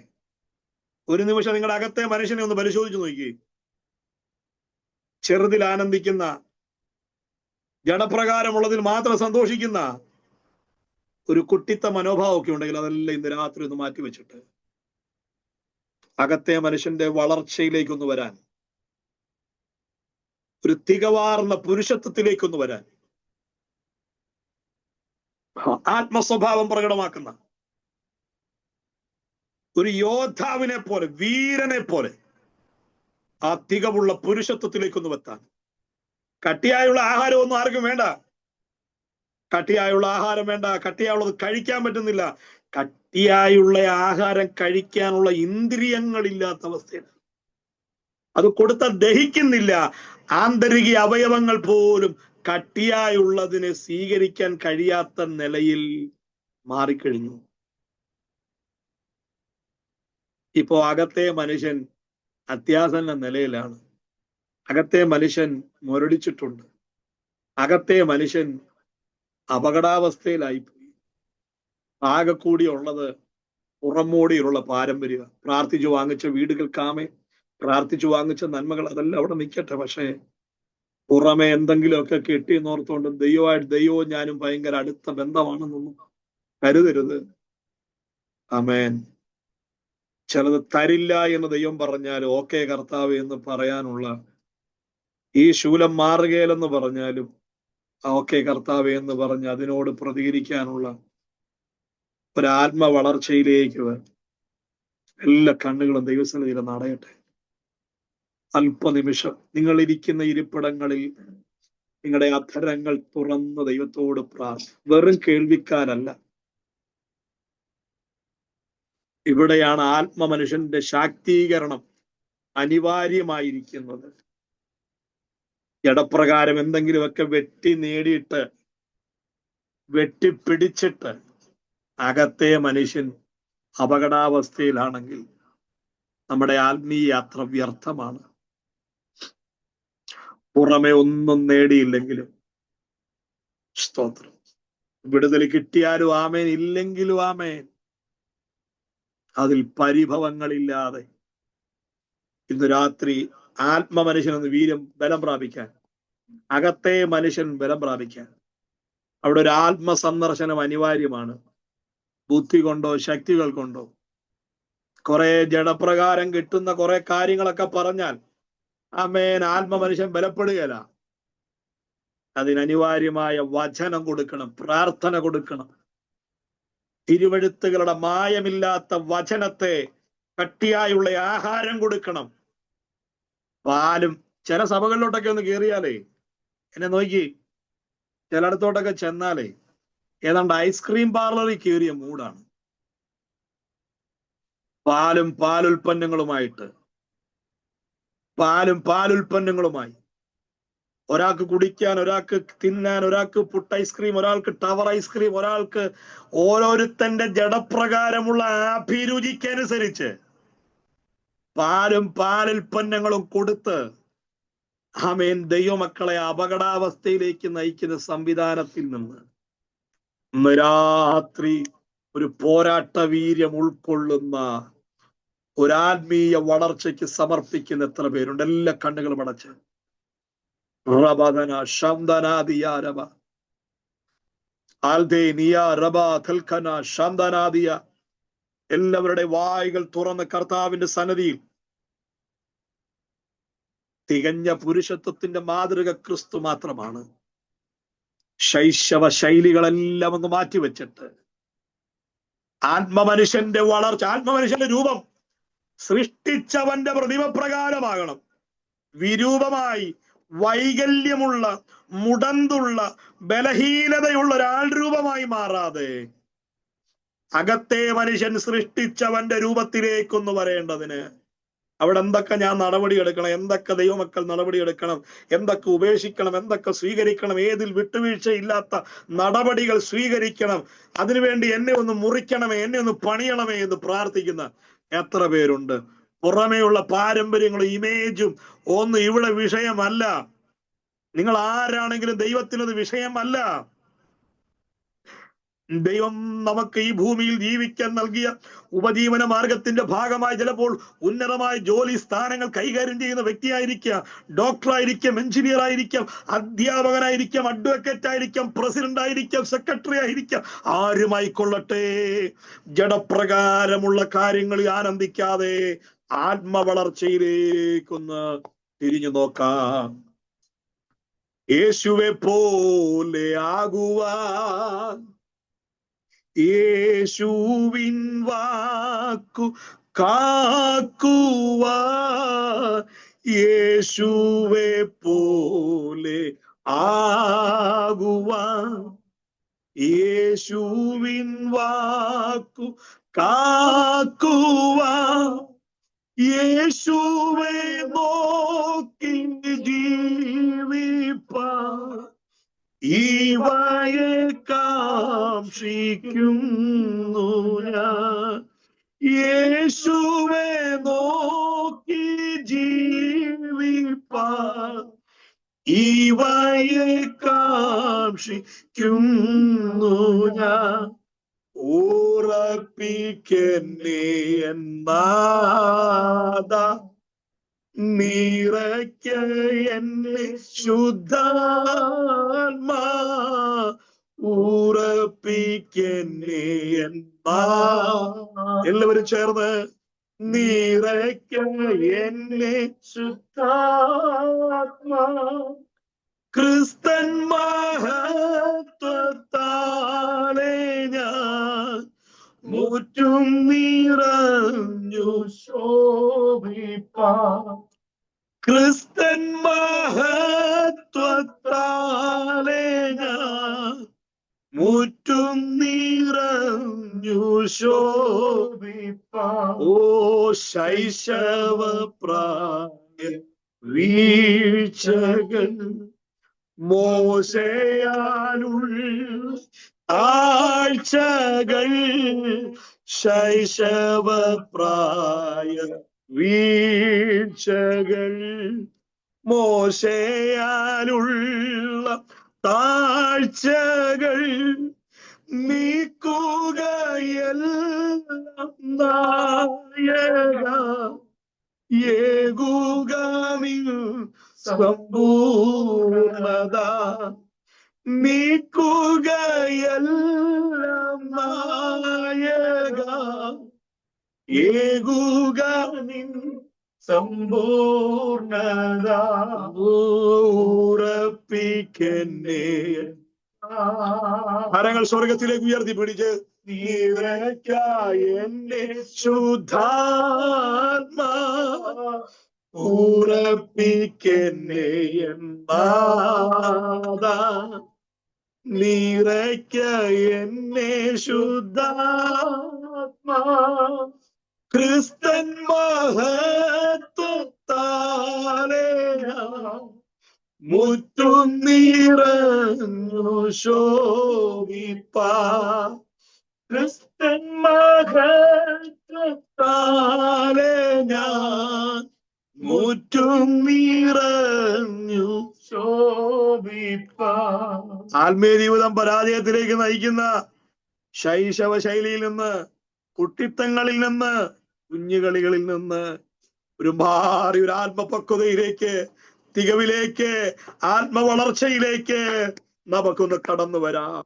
Speaker 1: ഒരു നിമിഷം നിങ്ങളുടെ അകത്തെ മനുഷ്യനെ ഒന്ന് പരിശോധിച്ചു നോക്കി. ചെറുതിൽ ആനന്ദിക്കുന്ന, ജഡപ്രകാരമുള്ളതിൽ മാത്രം സന്തോഷിക്കുന്ന ഒരു കുട്ടിത്ത മനോഭാവമൊക്കെ ഉണ്ടെങ്കിൽ അതെല്ലാം ഇന്ന് രാത്രി ഒന്ന് മാറ്റിവെച്ചിട്ട് അകത്തെ മനുഷ്യന്റെ വളർച്ചയിലേക്കൊന്ന് വരാൻ, ഒരു തികവാർന്ന പുരുഷത്വത്തിലേക്കൊന്ന് വരാൻ, ആത്മസ്വഭാവം പ്രകടമാക്കുന്ന ഒരു യോദ്ധാവിനെ പോലെ, വീരനെ പോലെ ആ തികവുള്ള പുരുഷത്വത്തിലേക്കൊന്ന് വെത്താൻ. കട്ടിയായുള്ള ആഹാരമൊന്നും ആർക്കും വേണ്ട. കട്ടിയായുള്ള ആഹാരം വേണ്ട. കട്ടിയായുള്ളത് കഴിക്കാൻ പറ്റുന്നില്ല. കട്ടിയായുള്ള ആഹാരം കഴിക്കാനുള്ള ഇന്ദ്രിയങ്ങളില്ലാത്ത അവസ്ഥയാണ്. അത് കൊടുത്താൽ ദഹിക്കുന്നില്ല. ആന്തരിക അവയവങ്ങൾ പോലും കട്ടിയായുള്ളതിനെ സ്വീകരിക്കാൻ കഴിയാത്ത നിലയിൽ മാറിക്കഴിഞ്ഞു. ഇപ്പോ അകത്തെ മനുഷ്യൻ അത്യാസന്ന നിലയിലാണ്. അകത്തെ മനുഷ്യൻ മുരടിച്ചിട്ടുണ്ട്. അകത്തെ മനുഷ്യൻ അപകടാവസ്ഥയിലായിപ്പോയി. ആകെ കൂടിയുള്ളത് പുറമോടിയുള്ള പാരമ്പര്യം. പ്രാർത്ഥിച്ചു വാങ്ങിച്ച വീടുകൾക്കാമേ, പ്രാർത്ഥിച്ചു വാങ്ങിച്ച നന്മകൾ അതെല്ലാം അവിടെ നിൽക്കട്ടെ. പക്ഷേ പുറമെ എന്തെങ്കിലുമൊക്കെ കെട്ടിയെന്നോർത്തുകൊണ്ട് ദൈവവും ഞാനും ഭയങ്കര അടുത്ത ബന്ധമാണെന്നൊന്നും കരുതരുത്. ആമേൻ. ചിലത് തരില്ല എന്ന് ദൈവം പറഞ്ഞാൽ ഓക്കെ കർത്താവ് എന്ന് പറയാനുള്ള, ഈ ശൂലം മാറുകയില്ലെന്ന് പറഞ്ഞാലും ഓക്കെ കർത്താവ് എന്ന് പറഞ്ഞ് അതിനോട് പ്രതികരിക്കാനുള്ള ഒരാത്മ വളർച്ചയിലേക്ക് എല്ലാ കണ്ണുകളും ദൈവസന്നിധിയിൽ നടയട്ടെ. അല്പനിമിഷം നിങ്ങൾ ഇരിക്കുന്ന ഇരിപ്പിടങ്ങളിൽ നിങ്ങളുടെ അധരങ്ങൾ തുറന്ന് ദൈവത്തോട് വെറും കേൾവിക്കാരല്ല. ഇവിടെയാണ് ആത്മ മനുഷ്യന്റെ ശാക്തീകരണം അനിവാര്യമായിരിക്കുന്നത്. ജഡപ്രകാരം എന്തെങ്കിലുമൊക്കെ വെട്ടി നേടിയിട്ട്, വെട്ടിപ്പിടിച്ചിട്ട് അകത്തെ മനുഷ്യൻ അപകടാവസ്ഥയിലാണെങ്കിൽ നമ്മുടെ ആത്മീയ യാത്ര വ്യർത്ഥമാണ്. പുറമെ ഒന്നും നേടിയില്ലെങ്കിലും സ്തോത്രം. വിടുതൽ കിട്ടിയാലും ആമേൻ, ഇല്ലെങ്കിലും ആമേൻ. അതിൽ പരിഭവങ്ങളില്ലാതെ ഇന്ന് രാത്രി ആത്മ മനുഷ്യനൊന്ന് ബലം പ്രാപിക്കാൻ, അകത്തെ മനുഷ്യൻ ബലം പ്രാപിക്കാൻ അവിടെ ഒരു ആത്മ സന്ദർശനം അനിവാര്യമാണ്. ബുദ്ധി കൊണ്ടോ ശക്തികൾ കൊണ്ടോ കുറെ ജഡപ്രകാരം കിട്ടുന്ന കുറെ കാര്യങ്ങളൊക്കെ പറഞ്ഞാൽ ആമേൻ ആത്മ മനുഷ്യൻ ബലപ്പെടുകയില്ല. അതിനനിവാര്യമായ വചനം കൊടുക്കണം, പ്രാർത്ഥന കൊടുക്കണം. തിരുവെഴുത്തുകളുടെ മായമില്ലാത്ത വചനത്തെ കട്ടിയായുള്ള ആഹാരം കൊടുക്കണം. പാലും ചില സഭകളിലോട്ടൊക്കെ ഒന്ന് കയറിയാലേ, എന്നെ നോക്കി, ചിലയിടത്തോട്ടൊക്കെ ചെന്നാലേ ഏതാണ്ട് ഐസ്ക്രീം പാർലറിൽ കയറിയ മൂടാണ്. പാലുൽപ്പന്നങ്ങളുമായി ഒരാൾക്ക് കുടിക്കാൻ, ഒരാൾക്ക് തിന്നാൻ, ഒരാൾക്ക് പുട്ട് ഐസ്ക്രീം, ഒരാൾക്ക് ടവർ ഐസ്ക്രീം, ഒരാൾക്ക് ഓരോരുത്തന്റെ ജഡപ്രകാരമുള്ള അഭിരുചിക്കനുസരിച്ച് പാലുൽപ്പന്നങ്ങളും കൊടുത്ത് ആമേൻ ദൈവമക്കളെ അപകടാവസ്ഥയിലേക്ക് നയിക്കുന്ന സംവിധാനത്തിൽ നിന്ന് രാത്രി ഒരു പോരാട്ട വീര്യം ഉൾക്കൊള്ളുന്ന ഒരാത്മീയ വളർച്ചയ്ക്ക് സമർപ്പിക്കുന്ന എത്ര പേരുണ്ട്? എല്ലാ കണ്ണുകളും അടച്ച് എല്ലാവരുടെ വായ്കൾ തുറന്ന് കർത്താവിന്റെ സന്നിധിയിൽ തികഞ്ഞ പുരുഷത്വത്തിന്റെ മാതൃക ക്രിസ്തു മാത്രമാണ്. ശൈശവ ശൈലികളെല്ലാം ഒന്ന് മാറ്റിവെച്ചിട്ട് ആത്മമനുഷ്യന്റെ വളർച്ച, ആത്മമനുഷ്യന്റെ രൂപം സൃഷ്ടിച്ചവന്റെ പ്രതിമപ്രകാരമാകണം. വിരൂപമായി വൈകല്യമുള്ള, മുടന്തുള്ള, ബലഹീനതയുള്ള ഒരാൾ രൂപമായി മാറാതെ അകത്തെ മനുഷ്യൻ സൃഷ്ടിച്ചവന്റെ രൂപത്തിലേക്കൊന്ന് വരേണ്ടതിന് അവിടെ എന്തൊക്കെ ഞാൻ നടപടിയെടുക്കണം, എന്തൊക്കെ ദൈവമക്കൾ നടപടിയെടുക്കണം, എന്തൊക്കെ ഉപേക്ഷിക്കണം, എന്തൊക്കെ സ്വീകരിക്കണം, ഏതിൽ വിട്ടുവീഴ്ചയില്ലാത്ത നടപടികൾ സ്വീകരിക്കണം, അതിനുവേണ്ടി എന്നെ ഒന്ന് മുറിക്കണമേ, എന്നെ ഒന്ന് പണിയണമേ എന്ന് പ്രാർത്ഥിക്കുന്ന എത്ര പേരുണ്ട്? പുറമേയുള്ള പാരമ്പര്യങ്ങളും ഇമേജും ഒന്നും ഇവിടെ വിഷയമല്ല. നിങ്ങൾ ആരാണെങ്കിലും ദൈവത്തിനത് വിഷയമല്ല. ദൈവം നമുക്ക് ഈ ഭൂമിയിൽ ജീവിക്കാൻ നൽകിയ ഉപജീവന മാർഗത്തിന്റെ ഭാഗമായി ചിലപ്പോൾ ഉന്നതമായ ജോലി സ്ഥാനങ്ങൾ കൈകാര്യം ചെയ്യുന്ന വ്യക്തിയായിരിക്കാം, ഡോക്ടറായിരിക്കാം, എഞ്ചിനീയർ ആയിരിക്കാം, അധ്യാപകനായിരിക്കാം, അഡ്വക്കേറ്റ് ആയിരിക്കാം, പ്രസിഡന്റ് ആയിരിക്കാം, സെക്രട്ടറി ആയിരിക്കാം, ആരുമായിക്കൊള്ളട്ടെ, ജഡപ്രകാരമുള്ള കാര്യങ്ങളിൽ ആനന്ദിക്കാതെ ആത്മവളർച്ചയിലേക്കൊന്ന് തിരിഞ്ഞു നോക്കാം. യേശുവെ പോലെ ആകുവാൻ യേശുവിൻ വാക്കു കാക്കുവാൻ യേശുവെ പോലെ ആകുവാൻ യേശുവിൻ വാക്കു കാക്കുവാൻ യേശുവെ നോക്കി ജീവിപ്പാൻ ഇവയെ കാക്ഷിക്കുന്നു ഞാൻ. യേശുവെ നോക്കി ജീവിപ്പാൻ ഇവയെ കാക്ഷിക്കുന്നു ഞാൻ. ഉറപ്പിക്കെന്നെ എന്നാദ നിറയ്ക്ക എന്നെ ശുദ്ധാത്മാ ഉറപ്പിക്കെന്നെ എന്നാ. എല്ലാവരും ചേർന്ന് നിറയ്ക്ക എന്നെ ശുദ്ധാത്മാ ക്രിസ്തൻ മഹത്വത്താലെ ഞാൻ മുറ്റും നിറഞ്ഞു ശോഭിപ്പാൻ ക്രിസ്തൻ മഹത്വത്താലെ ഞാൻ മുറ്റും നിറഞ്ഞു ശോഭിപ്പാൻ. ഓ ശൈശവ പ്രായ വീഴ്ചകൾ മോശയാലുള്ള താഴ്ചകൾ ശൈശവ പ്രായ വീഴ്ചകൾ മോശയാലുള്ള താഴ്ചകൾ നീക്കുകയെല്ലാം നായക ഏകുക സമ്പൂർണത നീക്കുകയെല്ലാം നായക ഏകുക സമ്പൂർണത ഉറപ്പിക്കെന്നെ. കരങ്ങൾ സ്വർഗത്തിലേക്ക് ഉയർത്തി പിടിച്ച് നിറയ്ക്കായി എന്നെ ശുദ്ധാത്മാ ഉറപ്പിക്കെന്നെ എന്നാദാ നിറയ്ക്ക എന്നെ ശുദ്ധാത്മാ ക്രിസ്തൻ മഹത്വത്താലെ മുറ്റും നിറഞ്ഞു ശോഭിപ്പാൻ ക്രിസ്തൻ മഹത്വത്താലെ ഞാൻ മുറ്റും നിറഞ്ഞു ശോഭിപ്പാൻ. ആത്മീയ ജീവിതം പരാജയത്തിലേക്ക് നയിക്കുന്ന ശൈശവ ശൈലിയിൽ നിന്ന്, കുട്ടിത്തങ്ങളിൽ നിന്ന്, കുഞ്ഞുകളികളിൽ നിന്ന് ഒരു മാറി ഒരു ആത്മപക്വതയിലേക്ക്, തികവിലേക്ക്, ആത്മവളർച്ചയിലേക്ക് നമുക്കൊന്ന് കടന്നു വരാം.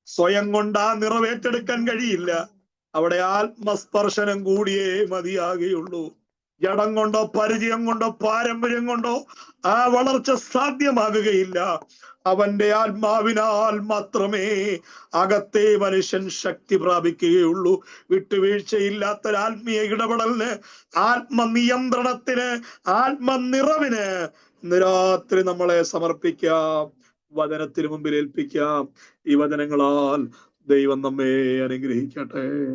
Speaker 1: സ്വയം കൊണ്ട് ആ നിറവേറ്റെടുക്കാൻ കഴിയില്ല. അവിടെ ആത്മസ്പർശനം കൂടിയേ മതിയാകുകയുള്ളൂ. ജഡം കൊണ്ടോ പരിചയം കൊണ്ടോ പാരമ്പര്യം കൊണ്ടോ ആ വളർച്ച സാധ്യമാകുകയില്ല. അവന്റെ ആത്മാവിനാൽ മാത്രമേ അകത്തെ മനുഷ്യൻ ശക്തി പ്രാപിക്കുകയുള്ളൂ. വിട്ടുവീഴ്ചയില്ലാത്തൊരു ആത്മീയ ഇടപെടലിന്, ആത്മനിയന്ത്രണത്തിന്, ആത്മനിറവിന് ഇന്ന് രാത്രി നമ്മളെ സമർപ്പിക്കാം, വചനത്തിന് മുമ്പിൽ ഏൽപ്പിക്കാം. ഈ വചനങ്ങളാൽ ദൈവം നമ്മെ അനുഗ്രഹിക്കട്ടെ.